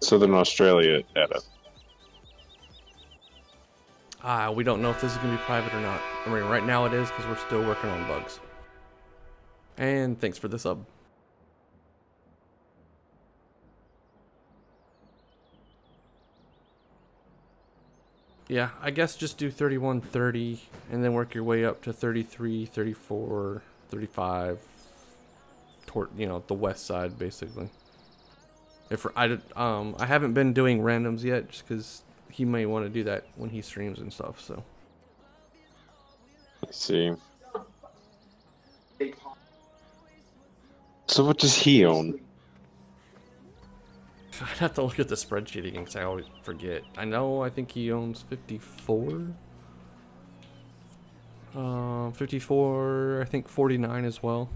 Southern Australia edit. We don't know if this is going to be private or not. I mean, right now it is because we're still working on bugs. And thanks for the sub. Yeah, I guess just do 31, 30, and then work your way up to 33, 34, 35, toward, you know, the west side, basically. If I haven't been doing randoms yet, just because he may want to do that when he streams and stuff, so. Let's see. So what does he own? I'd have to look at the spreadsheet again because I always forget. I think he owns 54. 54, I think 49 as well.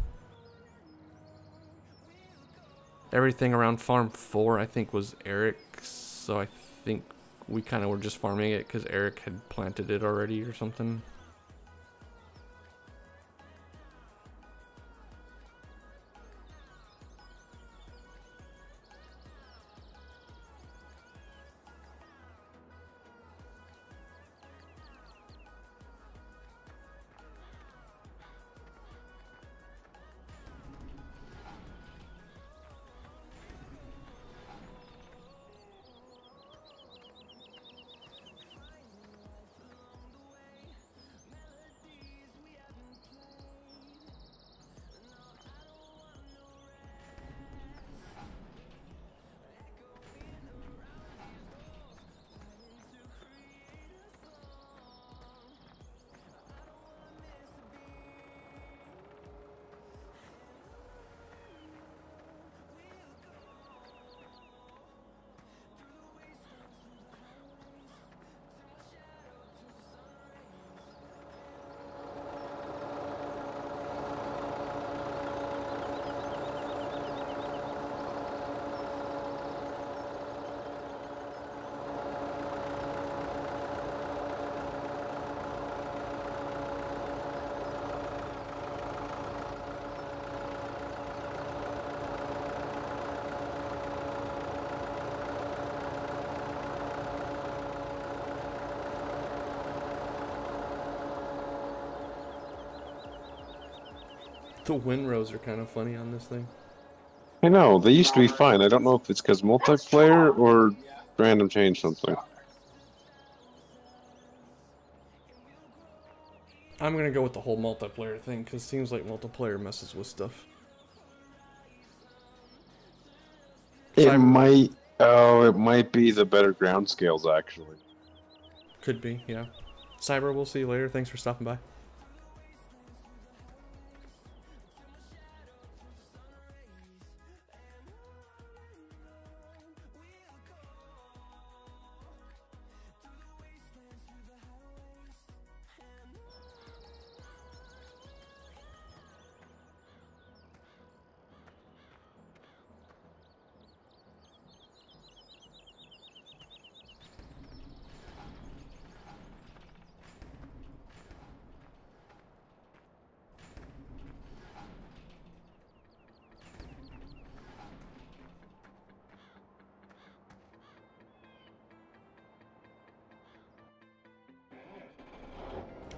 Everything around Farm 4, I think, was Eric's. So I think we kind of were just farming it because Eric had planted it already or something. The windrows are kind of funny on this thing. I know, they used to be fine. I don't know if it's because multiplayer or random changed something. I'm gonna go with the whole multiplayer thing because it seems like multiplayer messes with stuff. It might. Oh, it might be the better ground scales actually. Could be, yeah. Cyber, we'll see you later. Thanks for stopping by.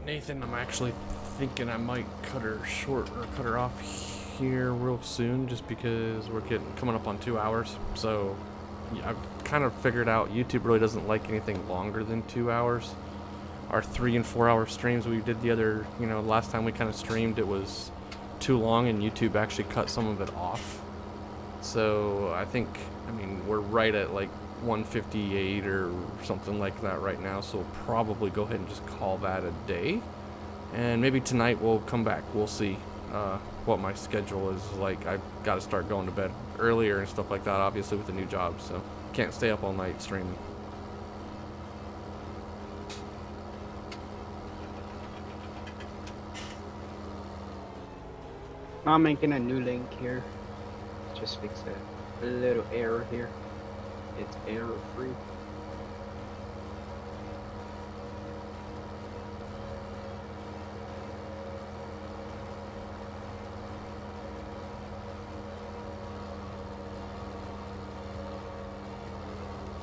Nathan, I'm actually thinking I might cut her short or cut her off here real soon, just because we're coming up on 2 hours. So yeah, I've kind of figured out YouTube really doesn't like anything longer than 2 hours. Our 3 and 4 hour streams we did the other, last time we kind of streamed, it was too long, and YouTube actually cut some of it off. So I think, we're right at like 158 or something like that right now, so we'll probably go ahead and just call that a day, and maybe tonight we'll come back. We'll see what my schedule is like. I've got to start going to bed earlier and stuff like that, obviously, with the new job, so can't stay up all night streaming. I'm making a new link here. Just fix a little error here. It's error free.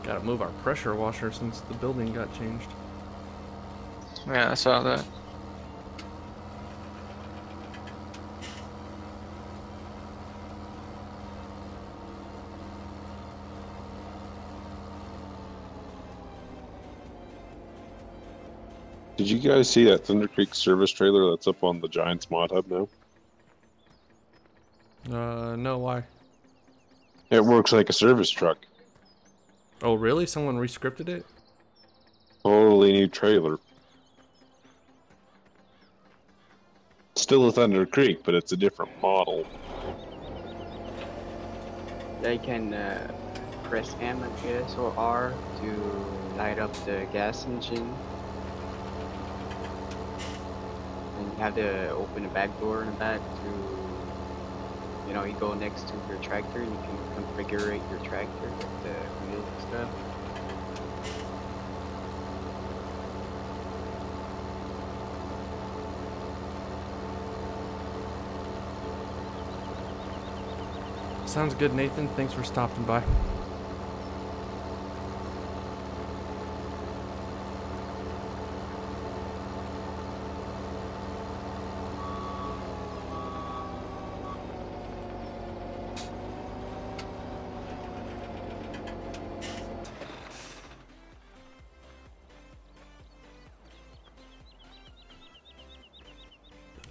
Gotta move our pressure washer since the building got changed. Yeah, I saw that. Did you guys see that Thunder Creek service trailer that's up on the Giants mod hub now? No, why? It works like a service truck. Oh, really? Someone rescripted it? Totally new trailer. Still a Thunder Creek, but it's a different model. They can press M, I guess, or R to light up the gas engine. And you have to open the back door in the back to, you go next to your tractor and you can configure your tractor with the wheels and stuff. Sounds good, Nathan. Thanks for stopping by.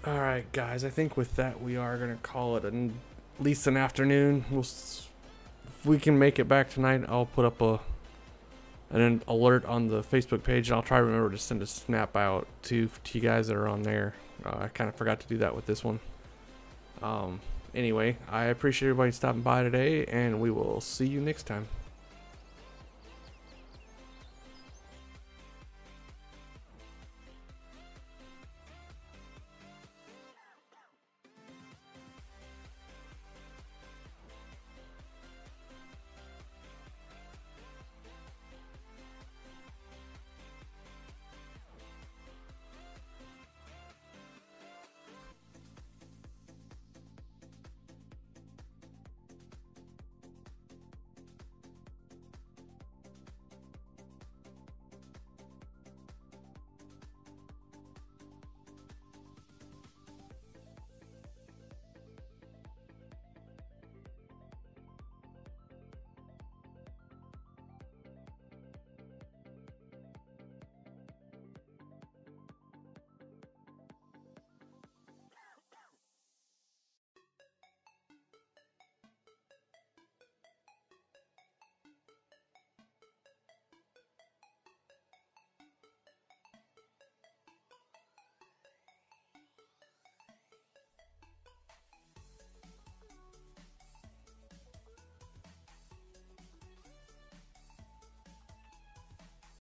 Alright guys, I think with that we are going to call it at least an afternoon. If we can make it back tonight, I'll put up an alert on the Facebook page, and I'll try to remember to send a snap out to you guys that are on there. I kind of forgot to do that with this one. Anyway, I appreciate everybody stopping by today, and we will see you next time.